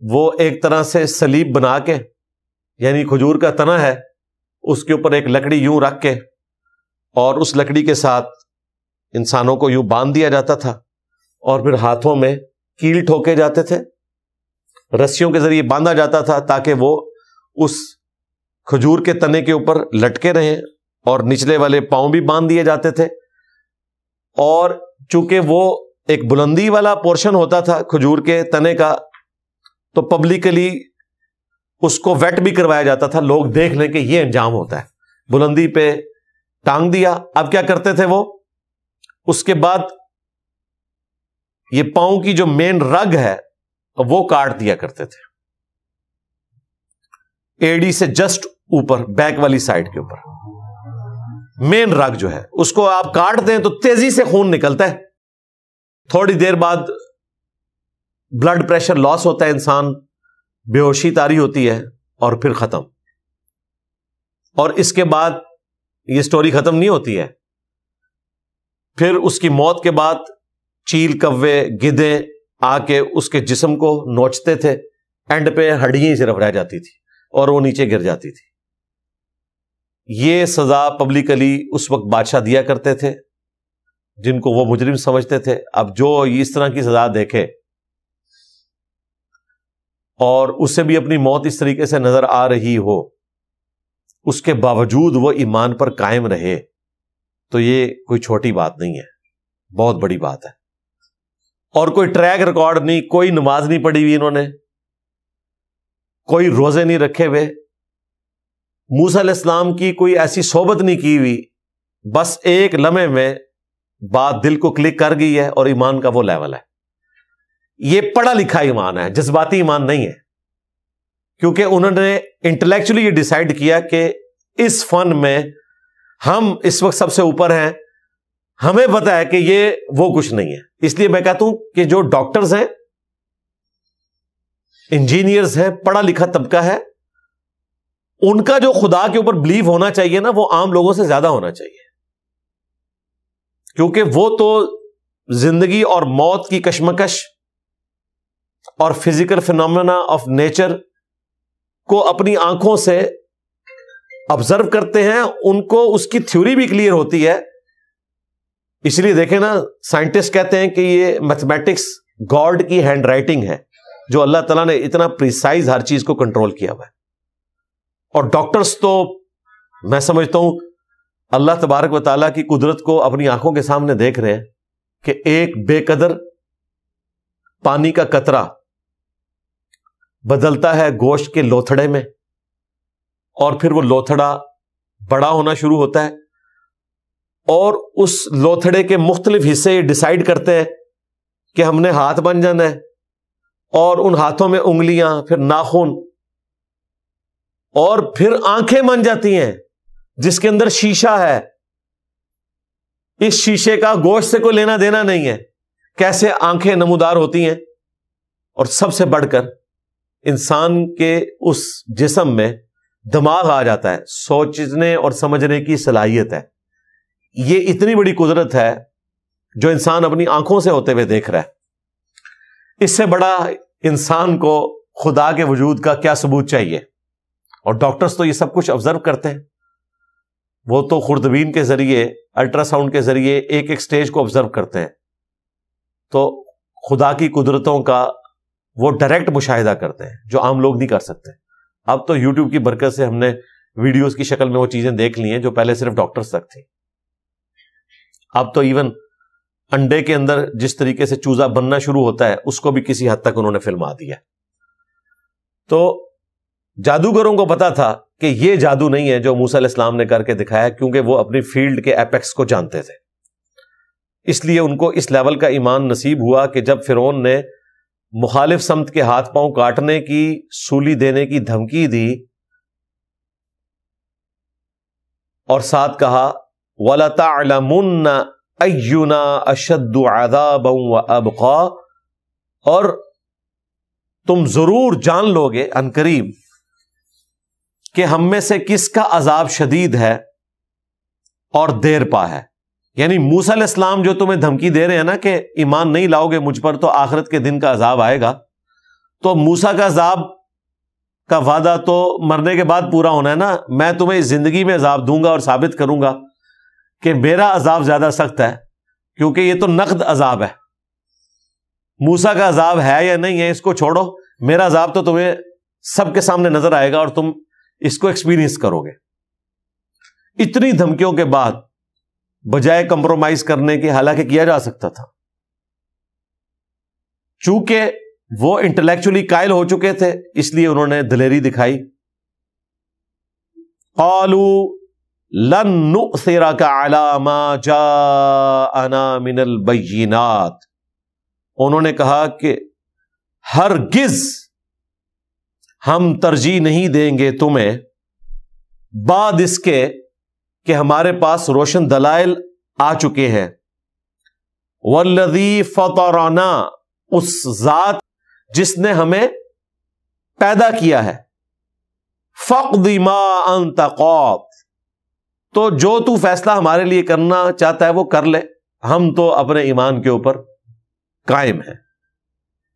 وہ ایک طرح سے سلیب بنا کے، یعنی کھجور کا تنا ہے اس کے اوپر ایک لکڑی یوں رکھ کے، اور اس لکڑی کے ساتھ انسانوں کو یوں باندھ دیا جاتا تھا، اور پھر ہاتھوں میں کیل ٹھوکے جاتے تھے، رسیوں کے ذریعے باندھا جاتا تھا تاکہ وہ اس کھجور کے تنے کے اوپر لٹکے رہیں، اور نچلے والے پاؤں بھی باندھ دیے جاتے تھے۔ اور چونکہ وہ ایک بلندی والا پورشن ہوتا تھا کھجور کے تنے کا، تو پبلکلی اس کو ویٹ بھی کروایا جاتا تھا، لوگ دیکھ لیں کہ یہ انجام ہوتا ہے۔ بلندی پہ ٹانگ دیا، اب کیا کرتے تھے وہ، اس کے بعد یہ پاؤں کی جو مین رگ ہے وہ کاٹ دیا کرتے تھے، ایڑی سے جسٹ اوپر، بیک والی سائڈ کے اوپر مین رگ جو ہے اس کو آپ کاٹ دیں تو تیزی سے خون نکلتا ہے، تھوڑی دیر بعد بلڈ پریشر لاس ہوتا ہے، انسان بے ہوشی طاری ہوتی ہے، اور پھر ختم۔ اور اس کے بعد یہ سٹوری ختم نہیں ہوتی ہے، پھر اس کی موت کے بعد چیل، کوے، گدھے آ کے اس کے جسم کو نوچتے تھے، اینڈ پہ ہڈیاں ہی صرف رہ جاتی تھی اور وہ نیچے گر جاتی تھی۔ یہ سزا پبلکلی اس وقت بادشاہ دیا کرتے تھے، جن کو وہ مجرم سمجھتے تھے، اب جو اس طرح کی سزا دیکھے اور اسے بھی اپنی موت اس طریقے سے نظر آ رہی ہو، اس کے باوجود وہ ایمان پر قائم رہے، تو یہ کوئی چھوٹی بات نہیں ہے، بہت بڑی بات ہے۔ اور کوئی ٹریک ریکارڈ نہیں، کوئی نماز نہیں پڑھی ہوئی انہوں نے، کوئی روزے نہیں رکھے ہوئے، موسیٰ علیہ السلام کی کوئی ایسی صحبت نہیں کی ہوئی، بس ایک لمحے میں بات دل کو کلک کر گئی ہے اور ایمان کا وہ لیول ہے۔ یہ پڑھا لکھا ایمان ہے، جذباتی ایمان نہیں ہے، کیونکہ انہوں نے انٹلیکچولی یہ ڈیسائیڈ کیا کہ اس فن میں ہم اس وقت سب سے اوپر ہیں، ہمیں پتا ہے کہ یہ وہ کچھ نہیں ہے۔ اس لیے میں کہتا ہوں کہ جو ڈاکٹرز ہیں، انجینئرز ہیں، پڑھا لکھا طبقہ ہے، ان کا جو خدا کے اوپر بلیو ہونا چاہیے نا، وہ عام لوگوں سے زیادہ ہونا چاہیے، کیونکہ وہ تو زندگی اور موت کی کشمکش اور فزیکل فینومینا آف نیچر کو اپنی آنکھوں سے آبزرو کرتے ہیں، ان کو اس کی تھیوری بھی کلیئر ہوتی ہے۔ اس لیے دیکھیں نا، سائنٹسٹ کہتے ہیں کہ یہ میتھمیٹکس گاڈ کی ہینڈ رائٹنگ ہے، جو اللہ تعالیٰ نے اتنا پریسائز ہر چیز کو کنٹرول کیا ہوا ہے۔ اور ڈاکٹرز تو میں سمجھتا ہوں اللہ تبارک و تعالیٰ کی قدرت کو اپنی آنکھوں کے سامنے دیکھ رہے ہیں کہ ایک بے قدر پانی کا قطرہ بدلتا ہے گوشت کے لوتھڑے میں، اور پھر وہ لوتھڑا بڑا ہونا شروع ہوتا ہے، اور اس لوتھڑے کے مختلف حصے ڈیسائیڈ کرتے ہیں کہ ہم نے ہاتھ بن جانا ہے، اور ان ہاتھوں میں انگلیاں، پھر ناخن، اور پھر آنکھیں بن جاتی ہیں جس کے اندر شیشہ ہے۔ اس شیشے کا گوشت سے کوئی لینا دینا نہیں ہے، کیسے آنکھیں نمودار ہوتی ہیں۔ اور سب سے بڑھ کر انسان کے اس جسم میں دماغ آ جاتا ہے، سوچنے اور سمجھنے کی صلاحیت ہے۔ یہ اتنی بڑی قدرت ہے جو انسان اپنی آنکھوں سے ہوتے ہوئے دیکھ رہا ہے۔ اس سے بڑا انسان کو خدا کے وجود کا کیا ثبوت چاہیے؟ اور ڈاکٹرز تو یہ سب کچھ آبزرو کرتے ہیں، وہ تو خوردبین کے ذریعے، الٹرا ساؤنڈ کے ذریعے ایک ایک سٹیج کو آبزرو کرتے ہیں، تو خدا کی قدرتوں کا وہ ڈائریکٹ مشاہدہ کرتے ہیں جو عام لوگ نہیں کر سکتے۔ اب تو یوٹیوب کی برکت سے ہم نے ویڈیوز کی شکل میں وہ چیزیں دیکھ لی ہیں جو پہلے صرف ڈاکٹرز تک تھی۔ اب تو ایون انڈے کے اندر جس طریقے سے چوزا بننا شروع ہوتا ہے، اس کو بھی کسی حد تک انہوں نے فلما دیا۔ تو جادوگروں کو پتا تھا کہ یہ جادو نہیں ہے جو موسیٰ علیہ السلام نے کر کے دکھایا، کیونکہ وہ اپنی فیلڈ کے ایپیکس کو جانتے تھے۔ اس لیے ان کو اس لیول کا ایمان نصیب ہوا کہ جب فرعون نے مخالف سمت کے ہاتھ پاؤں کاٹنے کی، سولی دینے کی دھمکی دی، اور ساتھ کہا وَلَتَعْلَمُنَّ أَيُّنَا أَشَدُّ عَذَابًا وَأَبْقَىٰ، اور تم ضرور جان لوگے عنقریب کہ ہم میں سے کس کا عذاب شدید ہے اور دیر پا ہے۔ یعنی موسیٰ علیہ السلام جو تمہیں دھمکی دے رہے ہیں نا کہ ایمان نہیں لاؤ گے مجھ پر تو آخرت کے دن کا عذاب آئے گا، تو موسیٰ کا عذاب کا وعدہ تو مرنے کے بعد پورا ہونا ہے نا۔ میں تمہیں اس زندگی میں عذاب دوں گا اور ثابت کروں گا کہ میرا عذاب زیادہ سخت ہے، کیونکہ یہ تو نقد عذاب ہے۔ موسیٰ کا عذاب ہے یا نہیں ہے اس کو چھوڑو، میرا عذاب تو تمہیں سب کے سامنے نظر آئے گا اور تم اس کو ایکسپیرینس کرو گے۔ اتنی دھمکیوں کے بعد بجائے کمپرومائز کرنے کے، حالانکہ کیا جا سکتا تھا، چونکہ وہ انٹلیکچولی قائل ہو چکے تھے، اس لیے انہوں نے دلیری دکھائی۔ قالوا لن نؤثرك على ما جاءنا من البينات، انہوں نے کہا کہ ہرگز ہم ترجیح نہیں دیں گے تمہیں بعد اس کے کہ ہمارے پاس روشن دلائل آ چکے ہیں۔ والذی فطرنا، اس ذات جس نے ہمیں پیدا کیا ہے۔ فاقض ما انت قاض، تو جو تو فیصلہ ہمارے لیے کرنا چاہتا ہے وہ کر لے، ہم تو اپنے ایمان کے اوپر قائم ہیں۔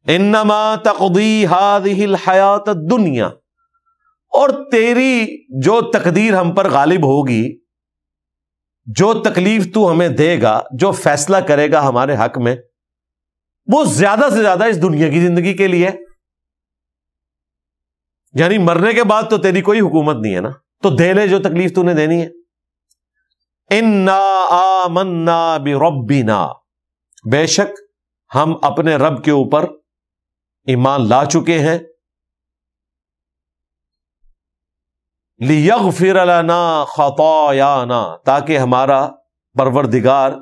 انما تقضی هذه الحیات الدنیا، اور تیری جو تقدیر ہم پر غالب ہوگی جو تکلیف تو ہمیں دے گا، جو فیصلہ کرے گا ہمارے حق میں، وہ زیادہ سے زیادہ اس دنیا کی زندگی کے لیے، یعنی مرنے کے بعد تو تیری کوئی حکومت نہیں ہے نا، تو دے لے جو تکلیف تو نے دینی ہے۔ انا آمنا بربنا، بے شک ہم اپنے رب کے اوپر ایمان لا چکے ہیں، لیغفر لنا خطایانا، تاکہ ہمارا پروردگار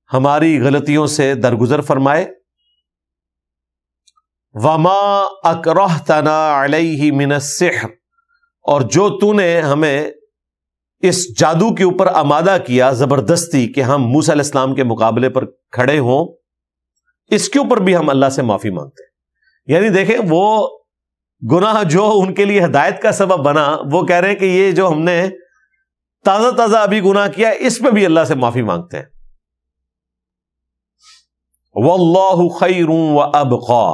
ہماری غلطیوں سے درگزر فرمائے، وما اکرہتنا علیہ من السحر، اور جو تو نے ہمیں اس جادو کے اوپر آمادہ کیا زبردستی کہ ہم موسیٰ علیہ السلام کے مقابلے پر کھڑے ہوں، اس کے اوپر بھی ہم اللہ سے معافی مانگتے ہیں۔ یعنی دیکھیں، وہ گناہ جو ان کے لیے ہدایت کا سبب بنا، وہ کہہ رہے ہیں کہ یہ جو ہم نے تازہ تازہ ابھی گناہ کیا، اس پہ بھی اللہ سے معافی مانگتے ہیں۔ واللہ خیر وابقا،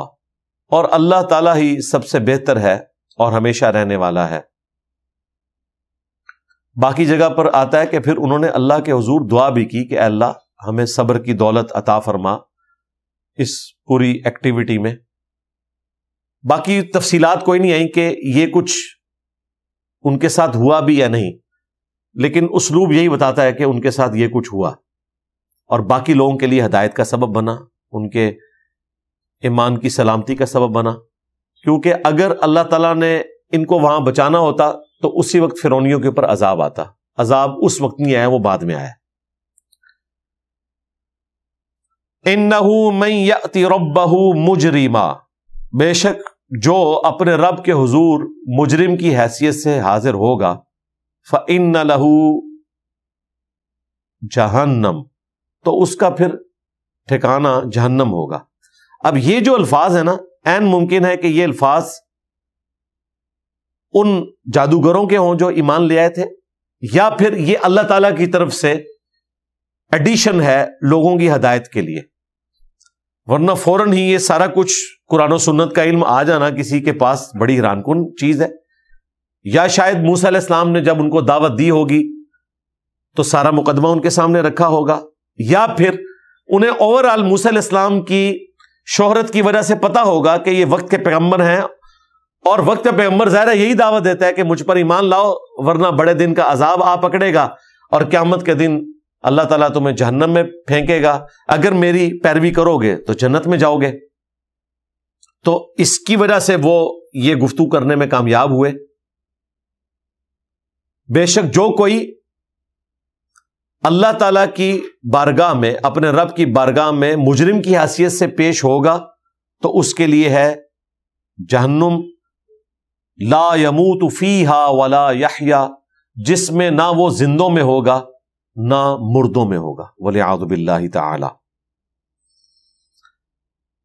اور اللہ تعالیٰ ہی سب سے بہتر ہے اور ہمیشہ رہنے والا ہے۔ باقی جگہ پر آتا ہے کہ پھر انہوں نے اللہ کے حضور دعا بھی کی کہ اے اللہ ہمیں صبر کی دولت عطا فرما اس پوری ایکٹیویٹی میں۔ باقی تفصیلات کوئی نہیں آئیں کہ یہ کچھ ان کے ساتھ ہوا بھی یا نہیں، لیکن اسلوب یہی بتاتا ہے کہ ان کے ساتھ یہ کچھ ہوا اور باقی لوگوں کے لیے ہدایت کا سبب بنا، ان کے ایمان کی سلامتی کا سبب بنا، کیونکہ اگر اللہ تعالیٰ نے ان کو وہاں بچانا ہوتا تو اسی وقت فرعونیوں کے اوپر عذاب آتا۔ عذاب اس وقت نہیں آیا، وہ بعد میں آیا۔ اِنَّهُ مَن يَأْتِ رَبَّهُ مُجْرِمًا، بے شک جو اپنے رب کے حضور مجرم کی حیثیت سے حاضر ہوگا، فَإِنَّ لَهُ جَهَنَّمَ، تو اس کا پھر ٹھکانہ جہنم ہوگا۔ اب یہ جو الفاظ ہیں نا، عین ممکن ہے کہ یہ الفاظ ان جادوگروں کے ہوں جو ایمان لے آئے تھے، یا پھر یہ اللہ تعالیٰ کی طرف سے ایڈیشن ہے لوگوں کی ہدایت کے لیے، ورنہ فوراً ہی یہ سارا کچھ قرآن و سنت کا علم آ جانا کسی کے پاس بڑی حیران کن چیز ہے۔ یا شاید موسیٰ علیہ السلام نے جب ان کو دعوت دی ہوگی تو سارا مقدمہ ان کے سامنے رکھا ہوگا، یا پھر انہیں اوور آل موسیٰ علیہ السلام کی شہرت کی وجہ سے پتا ہوگا کہ یہ وقت کے پیغمبر ہیں، اور وقت کا پیغمبر ظاہر یہی دعوت دیتا ہے کہ مجھ پر ایمان لاؤ ورنہ بڑے دن کا عذاب آ پکڑے گا اور قیامت کے دن اللہ تعالیٰ تمہیں جہنم میں پھینکے گا، اگر میری پیروی کرو گے تو جنت میں جاؤ گے۔ تو اس کی وجہ سے وہ یہ گفتگو کرنے میں کامیاب ہوئے۔ بے شک جو کوئی اللہ تعالیٰ کی بارگاہ میں، اپنے رب کی بارگاہ میں مجرم کی حیثیت سے پیش ہوگا تو اس کے لیے ہے جہنم، لا یموت فیہا ولا یحیا، جس میں نہ وہ زندوں میں ہوگا نہ مردوں میں ہوگا، والعیاذ باللہ تعالی۔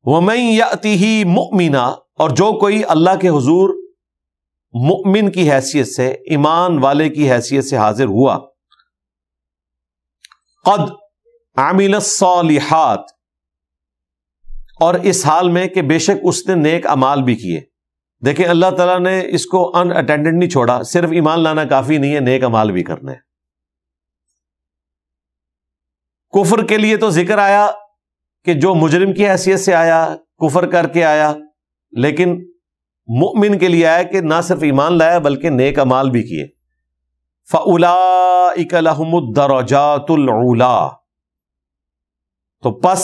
ومن یأتہ مؤمنا، اور جو کوئی اللہ کے حضور مؤمن کی حیثیت سے، ایمان والے کی حیثیت سے حاضر ہوا، قد عمل الصالحات، اور اس حال میں کہ بے شک اس نے نیک اعمال بھی کیے۔ دیکھیں اللہ تعالیٰ نے اس کو ان اٹینڈڈ نہیں چھوڑا، صرف ایمان لانا کافی نہیں ہے، نیک اعمال بھی کرنے ہیں۔ کفر کے لیے تو ذکر آیا کہ جو مجرم کی حیثیت سے آیا، کفر کر کے آیا، لیکن مؤمن کے لیے آیا کہ نہ صرف ایمان لایا بلکہ نیک اعمال بھی کیے۔ فَأُولَئِكَ لَهُمُ الدَّرَجَاتُ الْعُلَىٰ، تو پس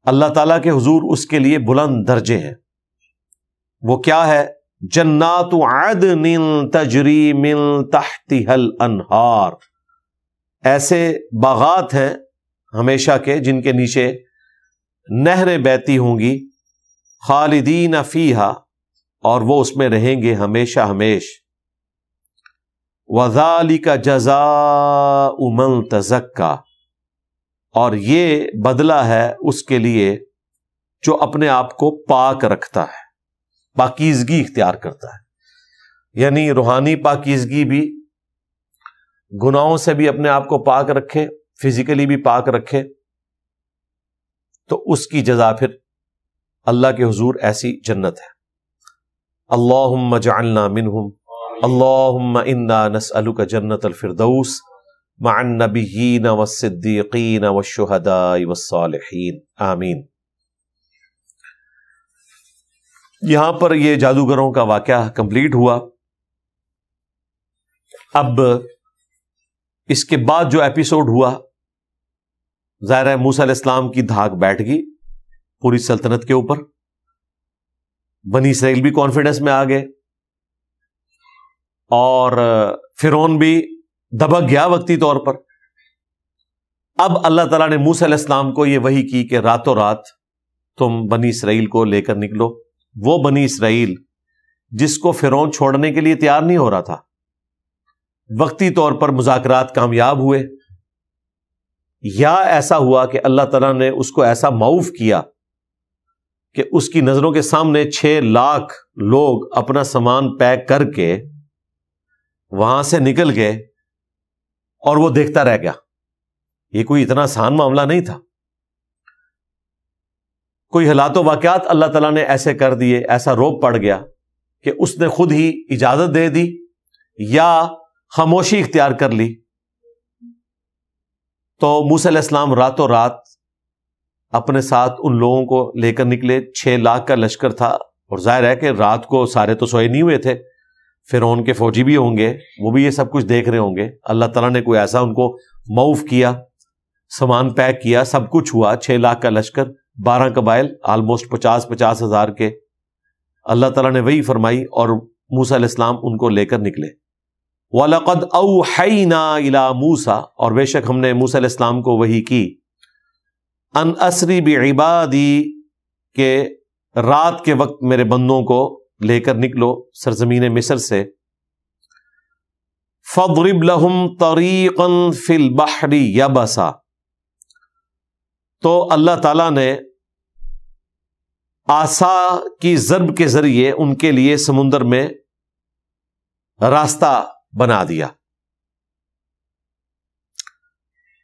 اللہ تعالیٰ کے حضور اس کے لیے بلند درجے ہیں۔ وہ کیا ہے؟ جنات عدن تجری من تحتها الانہار، ایسے باغات ہیں ہمیشہ کے جن کے نیچے نہریں بہتی ہوں گی، خالدین فیہا، اور وہ اس میں رہیں گے ہمیشہ ہمیش۔ وَذَلِكَ جَزَاءُ مَن تَزَكَّىٰ، اور یہ بدلہ ہے اس کے لیے جو اپنے آپ کو پاک رکھتا ہے، پاکیزگی اختیار کرتا ہے، یعنی روحانی پاکیزگی بھی، گناہوں سے بھی اپنے آپ کو پاک رکھے، فزیکلی بھی پاک رکھے، تو اس کی جزا پھر اللہ کے حضور ایسی جنت ہے۔ اللہم اجعلنا منہم، اللہم انا نسألک جنت الفردوس، مع النبیین والصدیقین والشہداء والصالحین آمین۔ یہاں پر یہ جادوگروں کا واقعہ کمپلیٹ ہوا۔ اب اس کے بعد جو ایپیسوڈ ہوا، ظاہر ہے موسیٰ علیہ السلام کی دھاک بیٹھ گئی پوری سلطنت کے اوپر، بنی اسرائیل بھی کانفیڈنس میں آ گئے، اور فرعون بھی دبک گیا وقتی طور پر۔ اب اللہ تعالیٰ نے موسیٰ علیہ السلام کو یہ وحی کی کہ راتوں رات تم بنی اسرائیل کو لے کر نکلو۔ وہ بنی اسرائیل جس کو فرعون چھوڑنے کے لیے تیار نہیں ہو رہا تھا، وقتی طور پر مذاکرات کامیاب ہوئے، یا ایسا ہوا کہ اللہ تعالیٰ نے اس کو ایسا معاف کیا کہ اس کی نظروں کے سامنے 6 لاکھ لوگ اپنا سامان پیک کر کے وہاں سے نکل گئے، اور وہ دیکھتا رہ گیا۔ یہ کوئی اتنا آسان معاملہ نہیں تھا۔ کوئی حالات و واقعات اللہ تعالیٰ نے ایسے کر دیے، ایسا روب پڑ گیا کہ اس نے خود ہی اجازت دے دی یا خاموشی اختیار کر لی۔ تو موسیٰ علیہ السلام راتوں رات اپنے ساتھ ان لوگوں کو لے کر نکلے۔ 6 لاکھ کا لشکر تھا، اور ظاہر ہے کہ رات کو سارے تو سوئے نہیں ہوئے تھے، فرعون کے فوجی بھی ہوں گے، وہ بھی یہ سب کچھ دیکھ رہے ہوں گے۔ اللہ تعالیٰ نے کوئی ایسا ان کو معاف کیا، سامان پیک کیا، سب کچھ ہوا۔ 6 لاکھ کا لشکر، 12 قبائل، آلموسٹ 50 ہزار کے۔ اللہ تعالیٰ نے وہی فرمائی اور موسیٰ علیہ السلام ان کو لے کر نکلے۔ وَلَقَدْ أَوْحَيْنَا إِلَىٰ مُوسَىٰ، اور بے شک ہم نے موسیٰ علیہ السلام کو وحی کی، ان اسری بعبادی، کہ رات کے وقت میرے بندوں کو لے کر نکلو سرزمین مصر سے۔ فَاضْرِبْ لَهُمْ طَرِيقًا فِي الْبَحْرِ يَبَسًا، تو اللہ تعالیٰ نے عصا کی ضرب کے ذریعے ان کے لیے سمندر میں راستہ بنا دیا۔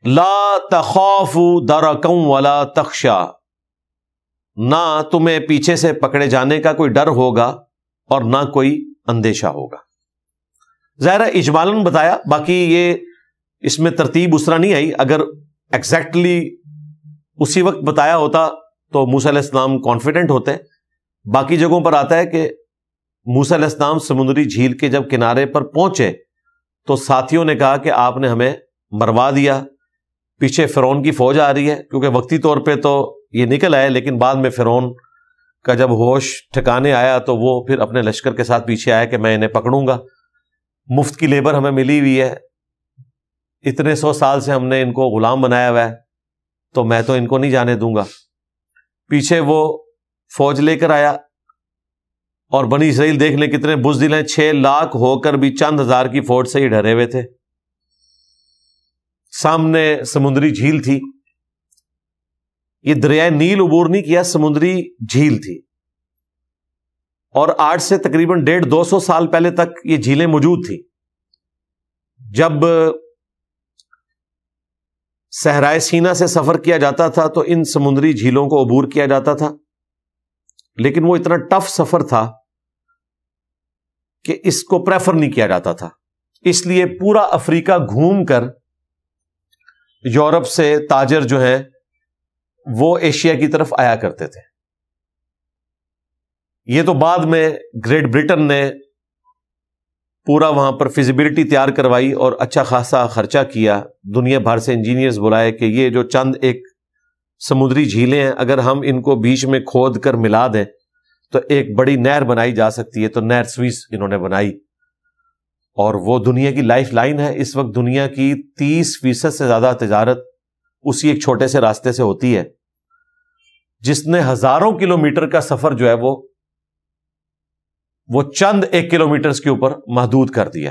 لا تخافوا درکا ولا تخشا، نہ تمہیں پیچھے سے پکڑے جانے کا کوئی ڈر ہوگا اور نہ کوئی اندیشہ ہوگا۔ ظاہر اجمالاً بتایا، باقی یہ اس میں ترتیب اس طرح نہیں آئی۔ اگر ایگزیکٹلی اسی وقت بتایا ہوتا تو موسیٰ علیہ السلام کانفیڈنٹ ہوتے۔ باقی جگہوں پر آتا ہے کہ موسیٰ علیہ السلام سمندری جھیل کے جب کنارے پر پہنچے تو ساتھیوں نے کہا کہ آپ نے ہمیں مروا دیا، پیچھے فرعون کی فوج آ رہی ہے، کیونکہ وقتی طور پہ تو یہ نکل آئے، لیکن بعد میں فرعون کا جب ہوش ٹھکانے آیا تو وہ پھر اپنے لشکر کے ساتھ پیچھے آیا کہ میں انہیں پکڑوں گا، مفت کی لیبر ہمیں ملی ہوئی ہے، اتنے 100 سال سے ہم نے ان کو غلام بنایا ہوا ہے، تو میں تو ان کو نہیں جانے دوں گا۔ پیچھے وہ فوج لے کر آیا، اور بنی اسرائیل دیکھ لیں کتنے بزدل ہیں، 6 لاکھ ہو کر بھی چند ہزار کی فوج سے ہی ڈرے ہوئے تھے۔ سامنے سمندری جھیل تھی، یہ دریائے نیل عبور نہیں کیا، سمندری جھیل تھی، اور آج سے تقریباً 150-200 سال پہلے تک یہ جھیلیں موجود تھی۔ جب صحرائے سینا سے سفر کیا جاتا تھا تو ان سمندری جھیلوں کو عبور کیا جاتا تھا، لیکن وہ اتنا ٹف سفر تھا کہ اس کو پریفر نہیں کیا جاتا تھا، اس لیے پورا افریقہ گھوم کر یورپ سے تاجر جو ہیں وہ ایشیا کی طرف آیا کرتے تھے۔ یہ تو بعد میں گریٹ برٹن نے پورا وہاں پر فیزیبلٹی تیار کروائی اور اچھا خاصا خرچہ کیا، دنیا بھر سے انجینئرز بلائے کہ یہ جو چند ایک سمندری جھیلیں ہیں اگر ہم ان کو بیچ میں کھود کر ملا دیں تو ایک بڑی نہر بنائی جا سکتی ہے۔ تو نہر سوئس انہوں نے بنائی، اور وہ دنیا کی لائف لائن ہے۔ اس وقت دنیا کی 30% سے زیادہ تجارت اسی ایک چھوٹے سے راستے سے ہوتی ہے، جس نے ہزاروں کلومیٹر کا سفر جو ہے وہ چند 1 کلومیٹرز کے اوپر محدود کر دیا۔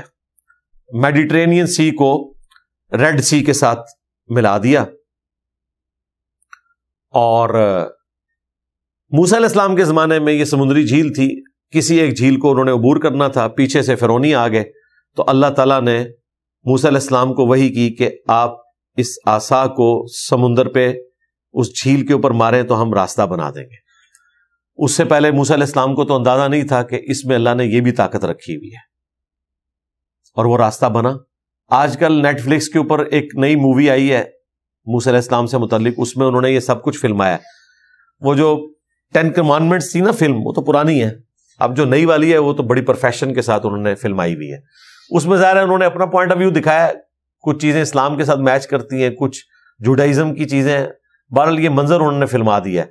میڈیٹرینین سی کو ریڈ سی کے ساتھ ملا دیا، اور موسیٰ علیہ السلام کے زمانے میں یہ سمندری جھیل تھی، کسی ایک جھیل کو انہوں نے عبور کرنا تھا، پیچھے سے فرعونی آ گئے، تو اللہ تعالیٰ نے موسیٰ علیہ السلام کو وحی کی کہ آپ اس عصا کو سمندر پہ اس جھیل کے اوپر ماریں تو ہم راستہ بنا دیں گے۔ اس سے پہلے موسیٰ علیہ السلام کو تو اندازہ نہیں تھا کہ اس میں اللہ نے یہ بھی طاقت رکھی ہوئی ہے، اور وہ راستہ بنا، آج کل نیٹ فلکس کے اوپر ایک نئی مووی آئی ہے موسیٰ علیہ السلام سے متعلق، اس میں انہوں نے یہ سب کچھ فلمایا ہے. وہ جو 10 کمانڈمنٹس تھی نا فلم، وہ تو پرانی ہے. اب جو نئی والی ہے وہ تو بڑی پرفیکشن کے ساتھ انہوں نے فلمائی ہوئی ہے. اس میں ظاہر ہے انہوں نے اپنا پوائنٹ آف ویو دکھایا، کچھ چیزیں اسلام کے ساتھ میچ کرتی ہیں، کچھ جوڈائزم کی چیزیں. بہرحال یہ منظر انہوں نے فلما دیا ہے.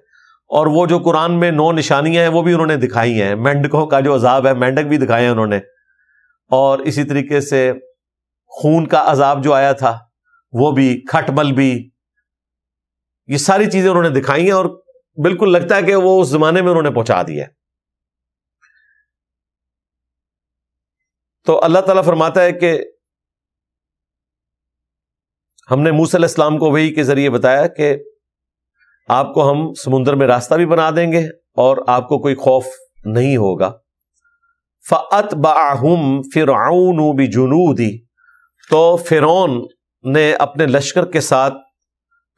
اور وہ جو قرآن میں 9 نشانیاں ہیں وہ بھی انہوں نے دکھائی ہیں. مینڈکوں کا جو عذاب ہے، مینڈک بھی دکھائے ہیں انہوں نے. اور اسی طریقے سے خون کا عذاب جو آیا تھا وہ بھی، کھٹمل بھی، یہ ساری چیزیں انہوں نے دکھائی ہیں. اور بالکل لگتا ہے کہ وہ اس زمانے میں انہوں نے پہنچا دیا ہے. تو اللہ تعالیٰ فرماتا ہے کہ ہم نے موسیٰ علیہ السلام کو وحی کے ذریعے بتایا کہ آپ کو ہم سمندر میں راستہ بھی بنا دیں گے اور آپ کو کوئی خوف نہیں ہوگا. فَأَتْبَعَهُمْ فِرْعَوْنُ بِجُنُودِهِ، تو فرعون نے اپنے لشکر کے ساتھ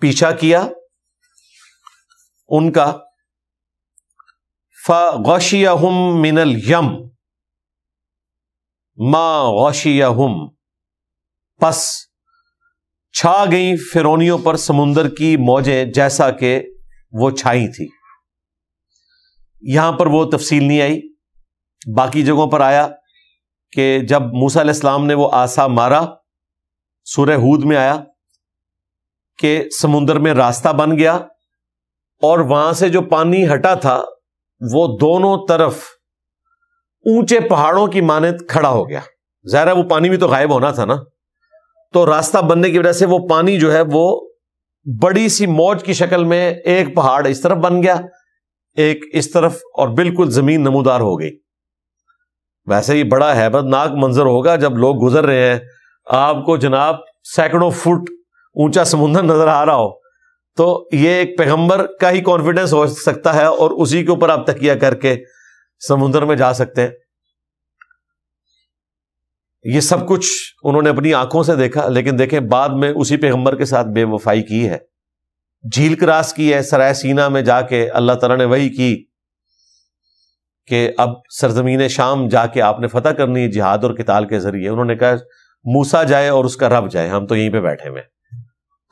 پیچھا کیا ان کا. فَغَشِيَهُمْ مِنَ الْيَمِّ مَا غَشِيَهُمْ، پس چھا گئیں فرعونیوں پر سمندر کی موجیں جیسا کہ وہ چھائی تھی. یہاں پر وہ تفصیل نہیں آئی، باقی جگہوں پر آیا کہ جب موسیٰ علیہ السلام نے وہ عصا مارا، سورہ ہود میں آیا کہ سمندر میں راستہ بن گیا اور وہاں سے جو پانی ہٹا تھا وہ دونوں طرف اونچے پہاڑوں کی مانند کھڑا ہو گیا. ظاہر ہے وہ پانی بھی تو غائب ہونا تھا نا، تو راستہ بننے کی وجہ سے وہ پانی جو ہے وہ بڑی سی موج کی شکل میں ایک پہاڑ اس طرف بن گیا، ایک اس طرف، اور بالکل زمین نمودار ہو گئی. ویسے ہی بڑا ہیبت ناک منظر ہوگا جب لوگ گزر رہے ہیں، آپ کو جناب سینکڑوں فٹ اونچا سمندر نظر آ رہا ہو، تو یہ ایک پیغمبر کا ہی کانفیڈنس ہو سکتا ہے اور اسی کے اوپر آپ تکیہ کر کے سمندر میں جا سکتے ہیں. یہ سب کچھ انہوں نے اپنی آنکھوں سے دیکھا، لیکن دیکھیں بعد میں اسی پیغمبر کے ساتھ بے وفائی کی ہے. جھیل کراس کی ہے، سرائے سینا میں جا کے اللہ تعالیٰ نے وحی کی کہ اب سرزمین شام جا کے آپ نے فتح کرنی ہے جہاد اور قتال کے ذریعے. انہوں نے کہا موسیٰ جائے اور اس کا رب جائے، ہم تو یہیں پہ بیٹھے ہوئے.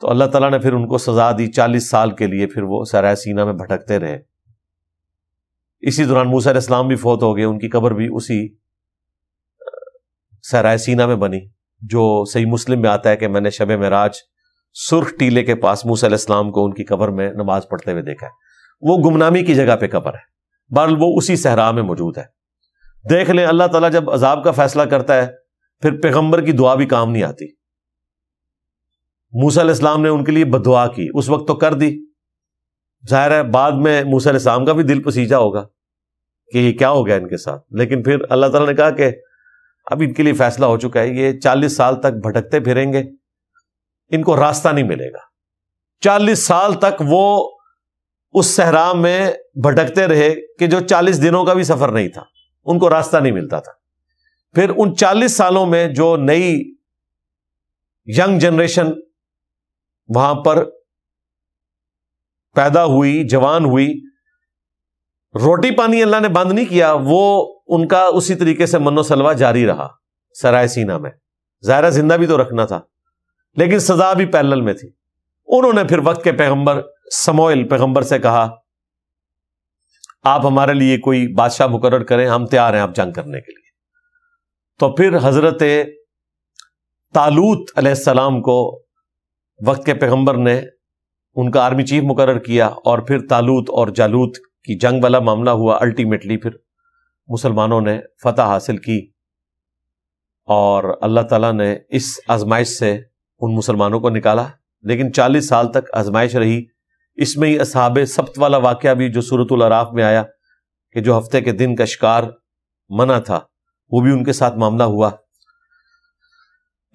تو اللہ تعالیٰ نے پھر ان کو سزا دی، 40 سال کے لیے پھر وہ سرائے سینا میں بھٹکتے رہے. اسی دوران موسیٰ علیہ السلام بھی فوت ہو گئے، ان کی قبر بھی اسی سرائے سینا میں بنی، جو صحیح مسلم میں آتا ہے کہ میں نے شب معراج سرخ ٹیلے کے پاس موسیٰ علیہ السلام کو ان کی قبر میں نماز پڑھتے ہوئے دیکھا ہے. وہ گمنامی کی جگہ پہ قبر ہے، بہرحال وہ اسی صحرا میں موجود ہے. دیکھ لیں اللہ تعالیٰ جب عذاب کا فیصلہ کرتا ہے پھر پیغمبر کی دعا بھی کام نہیں آتی. موسیٰ علیہ السلام نے ان کے لیے بد دعا کی، اس وقت تو کر دی، ظاہر ہے بعد میں موسیٰ علیہ السلام کا بھی دل پسیجا ہوگا کہ یہ کیا ہو گیا ان کے ساتھ. لیکن پھر اللہ تعالیٰ نے کہا کہ اب ان کے لیے فیصلہ ہو چکا ہے، یہ 40 سال تک بھٹکتے پھریں گے، ان کو راستہ نہیں ملے گا. 40 سال تک وہ اس صحرا میں بھٹکتے رہے کہ جو 40 دنوں کا بھی سفر نہیں تھا، ان کو راستہ نہیں ملتا تھا. پھر ان 40 سالوں میں جو نئی ینگ جنریشن وہاں پر پیدا ہوئی، جوان ہوئی، روٹی پانی اللہ نے بند نہیں کیا، وہ ان کا اسی طریقے سے من و سلوہ جاری رہا سرائے سینا میں. ظاہرہ زندہ بھی تو رکھنا تھا، لیکن سزا بھی پیرلل میں تھی. انہوں نے پھر وقت کے پیغمبر سموئیل پیغمبر سے کہا آپ ہمارے لیے کوئی بادشاہ مقرر کریں، ہم تیار ہیں آپ جنگ کرنے کے لیے. تو پھر حضرت طالوت علیہ السلام کو وقت کے پیغمبر نے ان کا آرمی چیف مقرر کیا، اور پھر طالوت اور جالوت کی جنگ والا معاملہ ہوا. الٹیمیٹلی پھر مسلمانوں نے فتح حاصل کی اور اللہ تعالیٰ نے اس آزمائش سے ان مسلمانوں کو نکالا. لیکن 40 سال تک آزمائش رہی. اس میں ہی اصحاب سبت والا واقعہ بھی جو سورۃ الاعراف میں آیا کہ جو ہفتے کے دن کا شکار منع تھا، وہ بھی ان کے ساتھ معاملہ ہوا.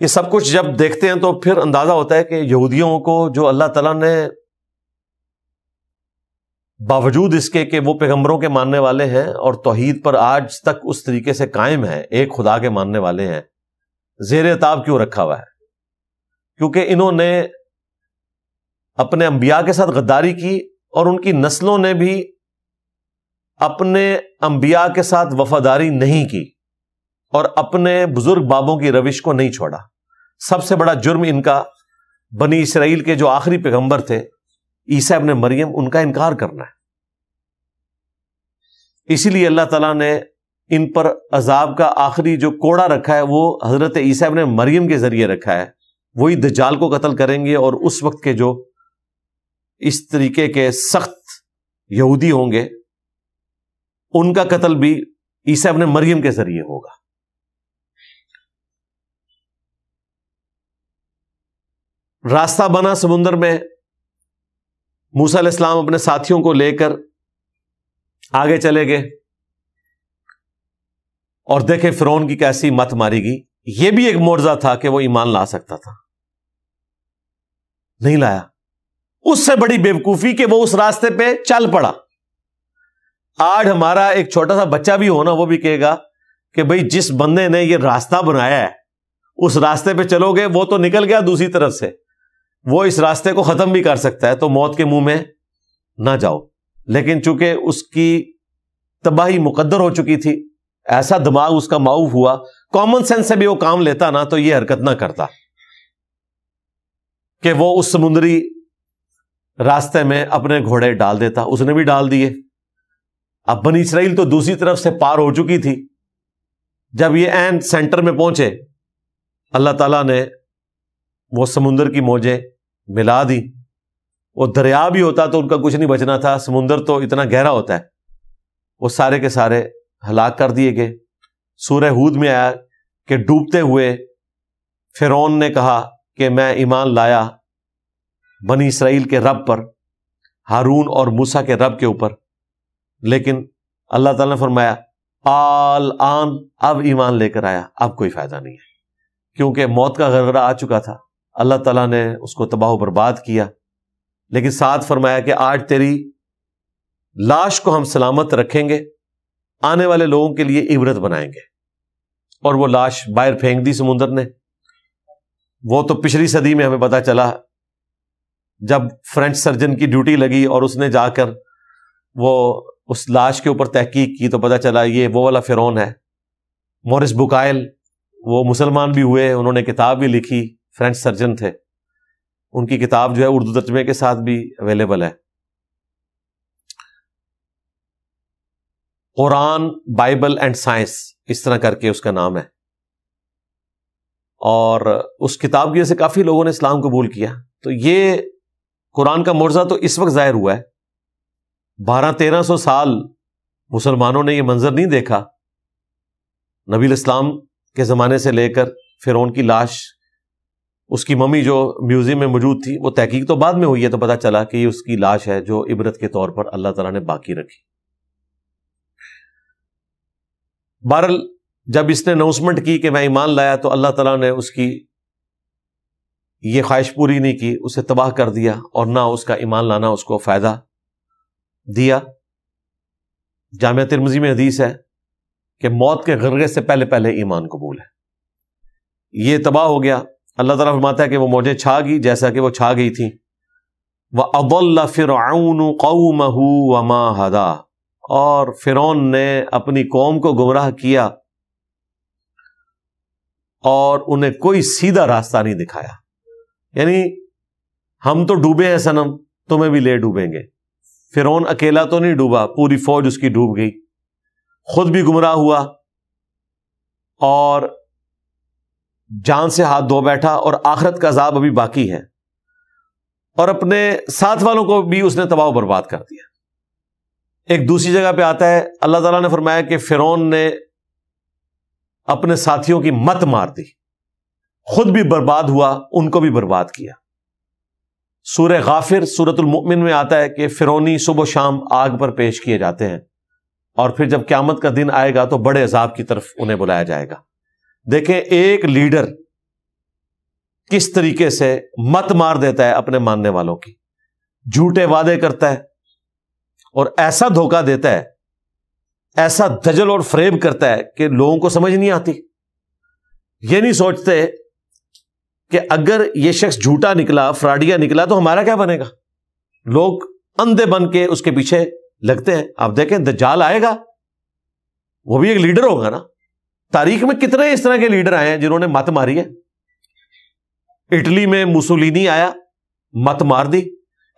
یہ سب کچھ جب دیکھتے ہیں تو پھر اندازہ ہوتا ہے کہ یہودیوں کو جو اللہ تعالیٰ نے باوجود اس کے کہ وہ پیغمبروں کے ماننے والے ہیں اور توحید پر آج تک اس طریقے سے قائم ہیں، ایک خدا کے ماننے والے ہیں، زیر عتاب کیوں رکھا ہوا ہے؟ کیونکہ انہوں نے اپنے انبیاء کے ساتھ غداری کی اور ان کی نسلوں نے بھی اپنے انبیاء کے ساتھ وفاداری نہیں کی اور اپنے بزرگ بابوں کی روش کو نہیں چھوڑا. سب سے بڑا جرم ان کا بنی اسرائیل کے جو آخری پیغمبر تھے عیسیٰ ابن مریم، ان کا انکار کرنا ہے۔ اسی لیے اللہ تعالیٰ نے ان پر عذاب کا آخری جو کوڑا رکھا ہے وہ حضرت عیسیٰ ابن مریم کے ذریعے رکھا ہے۔ وہی دجال کو قتل کریں گے، اور اس وقت کے جو اس طریقے کے سخت یہودی ہوں گے ان کا قتل بھی عیسیٰ ابن مریم کے ذریعے ہوگا۔ راستہ بنا سمندر میں، موسیٰ علیہ السلام اپنے ساتھیوں کو لے کر آگے چلے گئے، اور دیکھیں فرعون کی کیسی مت ماری گئی۔ یہ بھی ایک معجزہ تھا کہ وہ ایمان لا سکتا تھا، نہیں لایا۔ اس سے بڑی بیوقوفی کہ وہ اس راستے پہ چل پڑا۔ آج ہمارا ایک چھوٹا سا بچہ بھی ہونا، وہ بھی کہے گا کہ بھئی جس بندے نے یہ راستہ بنایا ہے اس راستے پہ چلو گے، وہ تو نکل گیا دوسری طرف سے، وہ اس راستے کو ختم بھی کر سکتا ہے، تو موت کے منہ میں نہ جاؤ۔ لیکن چونکہ اس کی تباہی مقدر ہو چکی تھی، ایسا دماغ اس کا معاف ہوا، کامن سینس سے بھی وہ کام لیتا نا تو یہ حرکت نہ کرتا کہ وہ اس سمندری راستے میں اپنے گھوڑے ڈال دیتا۔ اس نے بھی ڈال دیے۔ اب بنی اسرائیل تو دوسری طرف سے پار ہو چکی تھی۔ جب یہ عین سینٹر میں پہنچے، اللہ تعالیٰ نے وہ سمندر کی موجیں ملا دی۔ وہ دریا بھی ہوتا تو ان کا کچھ نہیں بچنا تھا، سمندر تو اتنا گہرا ہوتا ہے، وہ سارے کے سارے ہلاک کر دیے گئے۔ سورہ ہود میں آیا کہ ڈوبتے ہوئے فرعون نے کہا کہ میں ایمان لایا بنی اسرائیل کے رب پر، ہارون اور موسیٰ کے رب کے اوپر، لیکن اللہ تعالیٰ نے فرمایا آن اب ایمان لے کر آیا، اب کوئی فائدہ نہیں ہے، کیونکہ موت کا غرغرہ آ چکا تھا۔ اللہ تعالیٰ نے اس کو تباہ و برباد کیا، لیکن ساتھ فرمایا کہ آج تیری لاش کو ہم سلامت رکھیں گے، آنے والے لوگوں کے لیے عبرت بنائیں گے۔ اور وہ لاش باہر پھینک دی سمندر نے۔ وہ تو پچھلی صدی میں ہمیں پتا چلا، جب فرینچ سرجن کی ڈیوٹی لگی اور اس نے جا کر وہ اس لاش کے اوپر تحقیق کی تو پتا چلا یہ وہ والا فرعون ہے۔ مورس بکائل وہ مسلمان بھی ہوئے، انہوں نے کتاب بھی لکھی، فرینچ سرجن تھے، ان کی کتاب جو ہے اردو ترجمے کے ساتھ بھی اویلیبل ہے۔ قرآن، بائبل اینڈ سائنس، اس طرح کر کے اس کا نام ہے۔ اور اس کتاب کی وجہ سے کافی لوگوں نے اسلام قبول کیا۔ تو یہ قرآن کا معجزہ تو اس وقت ظاہر ہوا ہے، 1200-1300 سال مسلمانوں نے یہ منظر نہیں دیکھا۔ نبی الاسلام کے زمانے سے لے کر فرعون کی لاش، اس کی ممی جو میوزیم میں موجود تھی، وہ تحقیق تو بعد میں ہوئی ہے تو پتا چلا کہ یہ اس کی لاش ہے جو عبرت کے طور پر اللہ تعالیٰ نے باقی رکھی۔ بہرحال جب اس نے اناؤنسمنٹ کی کہ میں ایمان لایا تو اللہ تعالیٰ نے اس کی یہ خواہش پوری نہیں کی، اسے تباہ کر دیا، اور نہ اس کا ایمان لانا اس کو فائدہ دیا۔ جامعہ ترمذی میں حدیث ہے کہ موت کے غرغرے سے پہلے پہلے ایمان قبول ہے۔ یہ تباہ ہو گیا۔ اللہ تعالیٰ فرماتا ہے کہ وہ موجیں چھا گئی جیسا کہ وہ چھا گئی تھیں۔ وَأَضَلَّ فِرْعَوْنُ قَوْمَهُ وَمَا هَدَىٰ، اور فرعون نے اپنی قوم کو گمراہ کیا اور انہیں کوئی سیدھا راستہ نہیں دکھایا۔ یعنی ہم تو ڈوبے ہیں صنم، تمہیں بھی لے ڈوبیں گے۔ فرعون اکیلا تو نہیں ڈوبا، پوری فوج اس کی ڈوب گئی، خود بھی گمراہ ہوا اور جان سے ہاتھ دھو بیٹھا، اور آخرت کا عذاب ابھی باقی ہے، اور اپنے ساتھ والوں کو بھی اس نے تباہ و برباد کر دیا۔ ایک دوسری جگہ پہ آتا ہے، اللہ تعالیٰ نے فرمایا کہ فرعون نے اپنے ساتھیوں کی مت مار دی، خود بھی برباد ہوا، ان کو بھی برباد کیا۔ سورہ غافر، سورۃ المؤمن میں آتا ہے کہ فرعونی صبح و شام آگ پر پیش کیے جاتے ہیں، اور پھر جب قیامت کا دن آئے گا تو بڑے عذاب کی طرف انہیں بلایا جائے گا۔ دیکھیں ایک لیڈر کس طریقے سے مت مار دیتا ہے اپنے ماننے والوں کی، جھوٹے وعدے کرتا ہے اور ایسا دھوکہ دیتا ہے، ایسا دجل اور فریب کرتا ہے کہ لوگوں کو سمجھ نہیں آتی۔ یہ نہیں سوچتے کہ اگر یہ شخص جھوٹا نکلا، فراڈیا نکلا تو ہمارا کیا بنے گا۔ لوگ اندھے بن کے اس کے پیچھے لگتے ہیں۔ آپ دیکھیں دجال آئے گا، وہ بھی ایک لیڈر ہوگا نا۔ تاریخ میں کتنے اس طرح کے لیڈر آئے ہیں جنہوں نے مت ماری ہے۔ اٹلی میں موسولینی آیا، مت مار دی،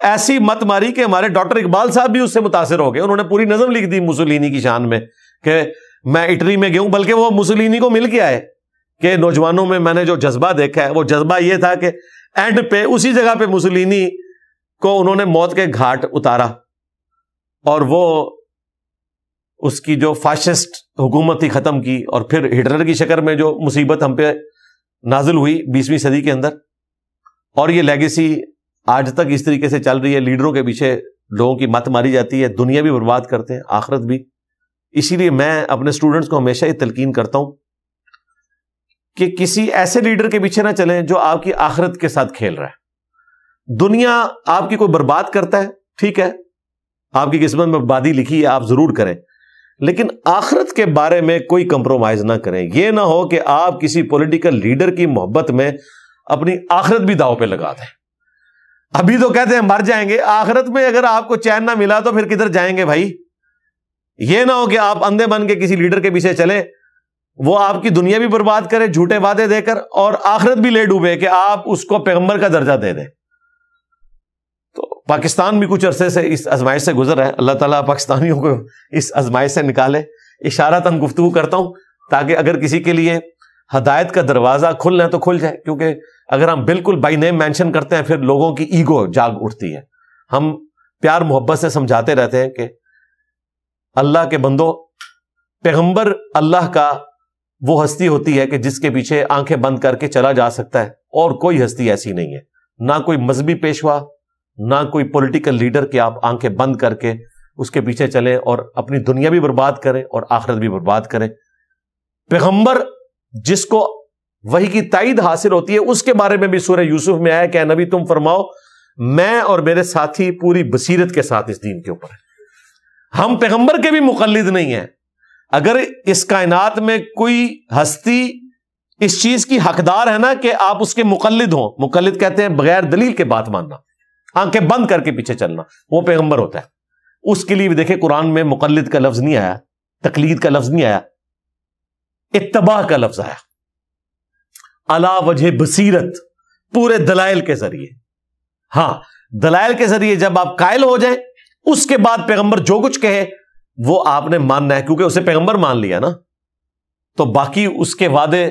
ایسی مت ماری کہ ہمارے ڈاکٹر اقبال صاحب بھی اس سے متاثر ہو گئے، انہوں نے پوری نظم لکھ دی موسولینی کی شان میں کہ میں اٹلی میں گیا ہوں، بلکہ وہ موسولینی کو مل کے آئے کہ نوجوانوں میں نے جو جذبہ دیکھا ہے وہ جذبہ یہ تھا کہ اینڈ پہ اسی جگہ پہ موسولینی کو انہوں نے موت کے گھاٹ اتارا، اور وہ اس کی جو فاشسٹ حکومت تھی ختم کی، اور پھر ہٹلر کی شکل میں جو مصیبت ہم پہ نازل ہوئی 20ویں صدی کے اندر، اور یہ لیگیسی آج تک اس طریقے سے چل رہی ہے، لیڈروں کے پیچھے لوگوں کی مت ماری جاتی ہے، دنیا بھی برباد کرتے ہیں، آخرت بھی۔ اسی لیے میں اپنے اسٹوڈنٹس کو ہمیشہ یہ تلقین کرتا ہوں کہ کسی ایسے لیڈر کے پیچھے نہ چلیں جو آپ کی آخرت کے ساتھ کھیل رہا ہے۔ دنیا آپ کی کوئی برباد کرتا ہے، ٹھیک ہے، آپ کی قسمت میں بربادی لکھی ہے، آپ ضرور کریں، لیکن آخرت کے بارے میں کوئی کمپرومائز نہ کریں۔ یہ نہ ہو کہ آپ کسی پولیٹیکل لیڈر کی محبت میں اپنی آخرت بھی داؤ پہ لگا دیں۔ ابھی تو کہتے ہیں مر جائیں گے، آخرت میں اگر آپ کو چین نہ ملا تو پھر کدھر جائیں گے بھائی؟ یہ نہ ہو کہ آپ اندھے بن کے کسی لیڈر کے پیچھے چلیں، وہ آپ کی دنیا بھی برباد کرے جھوٹے وعدے دے کر، اور آخرت بھی لے ڈوبے کہ آپ اس کو پیغمبر کا درجہ دے دیں۔ تو پاکستان بھی کچھ عرصے سے اس آزمائش سے گزر رہا ہے، اللہ تعالیٰ پاکستانیوں کو اس آزمائش سے نکالے۔ اشارتاً گفتگو کرتا ہوں تاکہ اگر کسی کے لیے ہدایت کا دروازہ کھلنا ہے تو کھل جائے، کیونکہ اگر ہم بالکل بائی نیم مینشن کرتے ہیں پھر لوگوں کی ایگو جاگ اٹھتی ہے۔ ہم پیار محبت سے سمجھاتے رہتے ہیں کہ اللہ کے بندو، پیغمبر اللہ کا وہ ہستی ہوتی ہے کہ جس کے پیچھے آنکھیں بند کر کے چلا جا سکتا ہے، اور کوئی ہستی ایسی نہیں ہے، نہ کوئی مذہبی پیشوا، نہ کوئی پولیٹیکل لیڈر کہ آپ آنکھیں بند کر کے اس کے پیچھے چلیں اور اپنی دنیا بھی برباد کریں اور آخرت بھی برباد کریں۔ پیغمبر جس کو وحی کی تائید حاصل ہوتی ہے، اس کے بارے میں بھی سورہ یوسف میں آیا کہ اے نبی تم فرماؤ میں اور میرے ساتھی پوری بصیرت کے ساتھ اس دین کے اوپر ہیں۔ ہم پیغمبر کے بھی مقلد نہیں ہیں۔ اگر اس کائنات میں کوئی ہستی اس چیز کی حقدار ہے نا کہ آپ اس کے مقلد ہوں، مقلد کہتے ہیں بغیر دلیل کے بات ماننا، آنکھیں بند کر کے پیچھے چلنا، وہ پیغمبر ہوتا ہے۔ اس کے لیے بھی دیکھیں قرآن میں مقلد کا لفظ نہیں آیا، تقلید کا لفظ نہیں آیا، اتباع کا لفظ آیا، علی وجہ بصیرت، پورے دلائل کے ذریعے۔ ہاں، دلائل کے ذریعے جب آپ قائل ہو جائیں، اس کے بعد پیغمبر جو کچھ کہے وہ آپ نے ماننا ہے، کیونکہ اسے پیغمبر مان لیا نا، تو باقی اس کے وعدے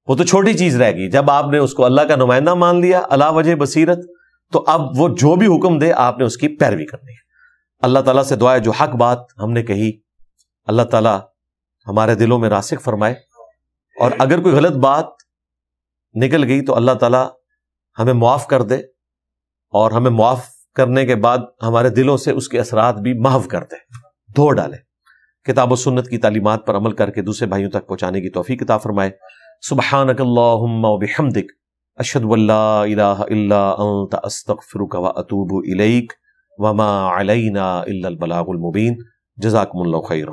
وہ تو چھوٹی چیز رہ گئی۔ جب آپ نے اس کو اللہ کا نمائندہ مان لیا علی وجہ بصیرت، تو اب وہ جو بھی حکم دے آپ نے اس کی پیروی کرنی ہے۔ اللہ تعالیٰ سے دعا ہے جو حق بات ہم نے کہی اللہ تعالیٰ ہمارے دلوں میں راسخ فرمائے، اور اگر کوئی غلط بات نکل گئی تو اللہ تعالیٰ ہمیں معاف کر دے، اور ہمیں معاف کرنے کے بعد ہمارے دلوں سے اس کے اثرات بھی محو کر دے، دھو ڈالے۔ کتاب و سنت کی تعلیمات پر عمل کر کے دوسرے بھائیوں تک پہنچانے کی توفیق عطا فرمائے۔ سبحانک اللہم و بحمدک، اشہد ان لا الہ الا انت، استغفرک و اتوب الیک، وما علینا الا البلاغ المبین۔ جزاکم اللہ خیرا۔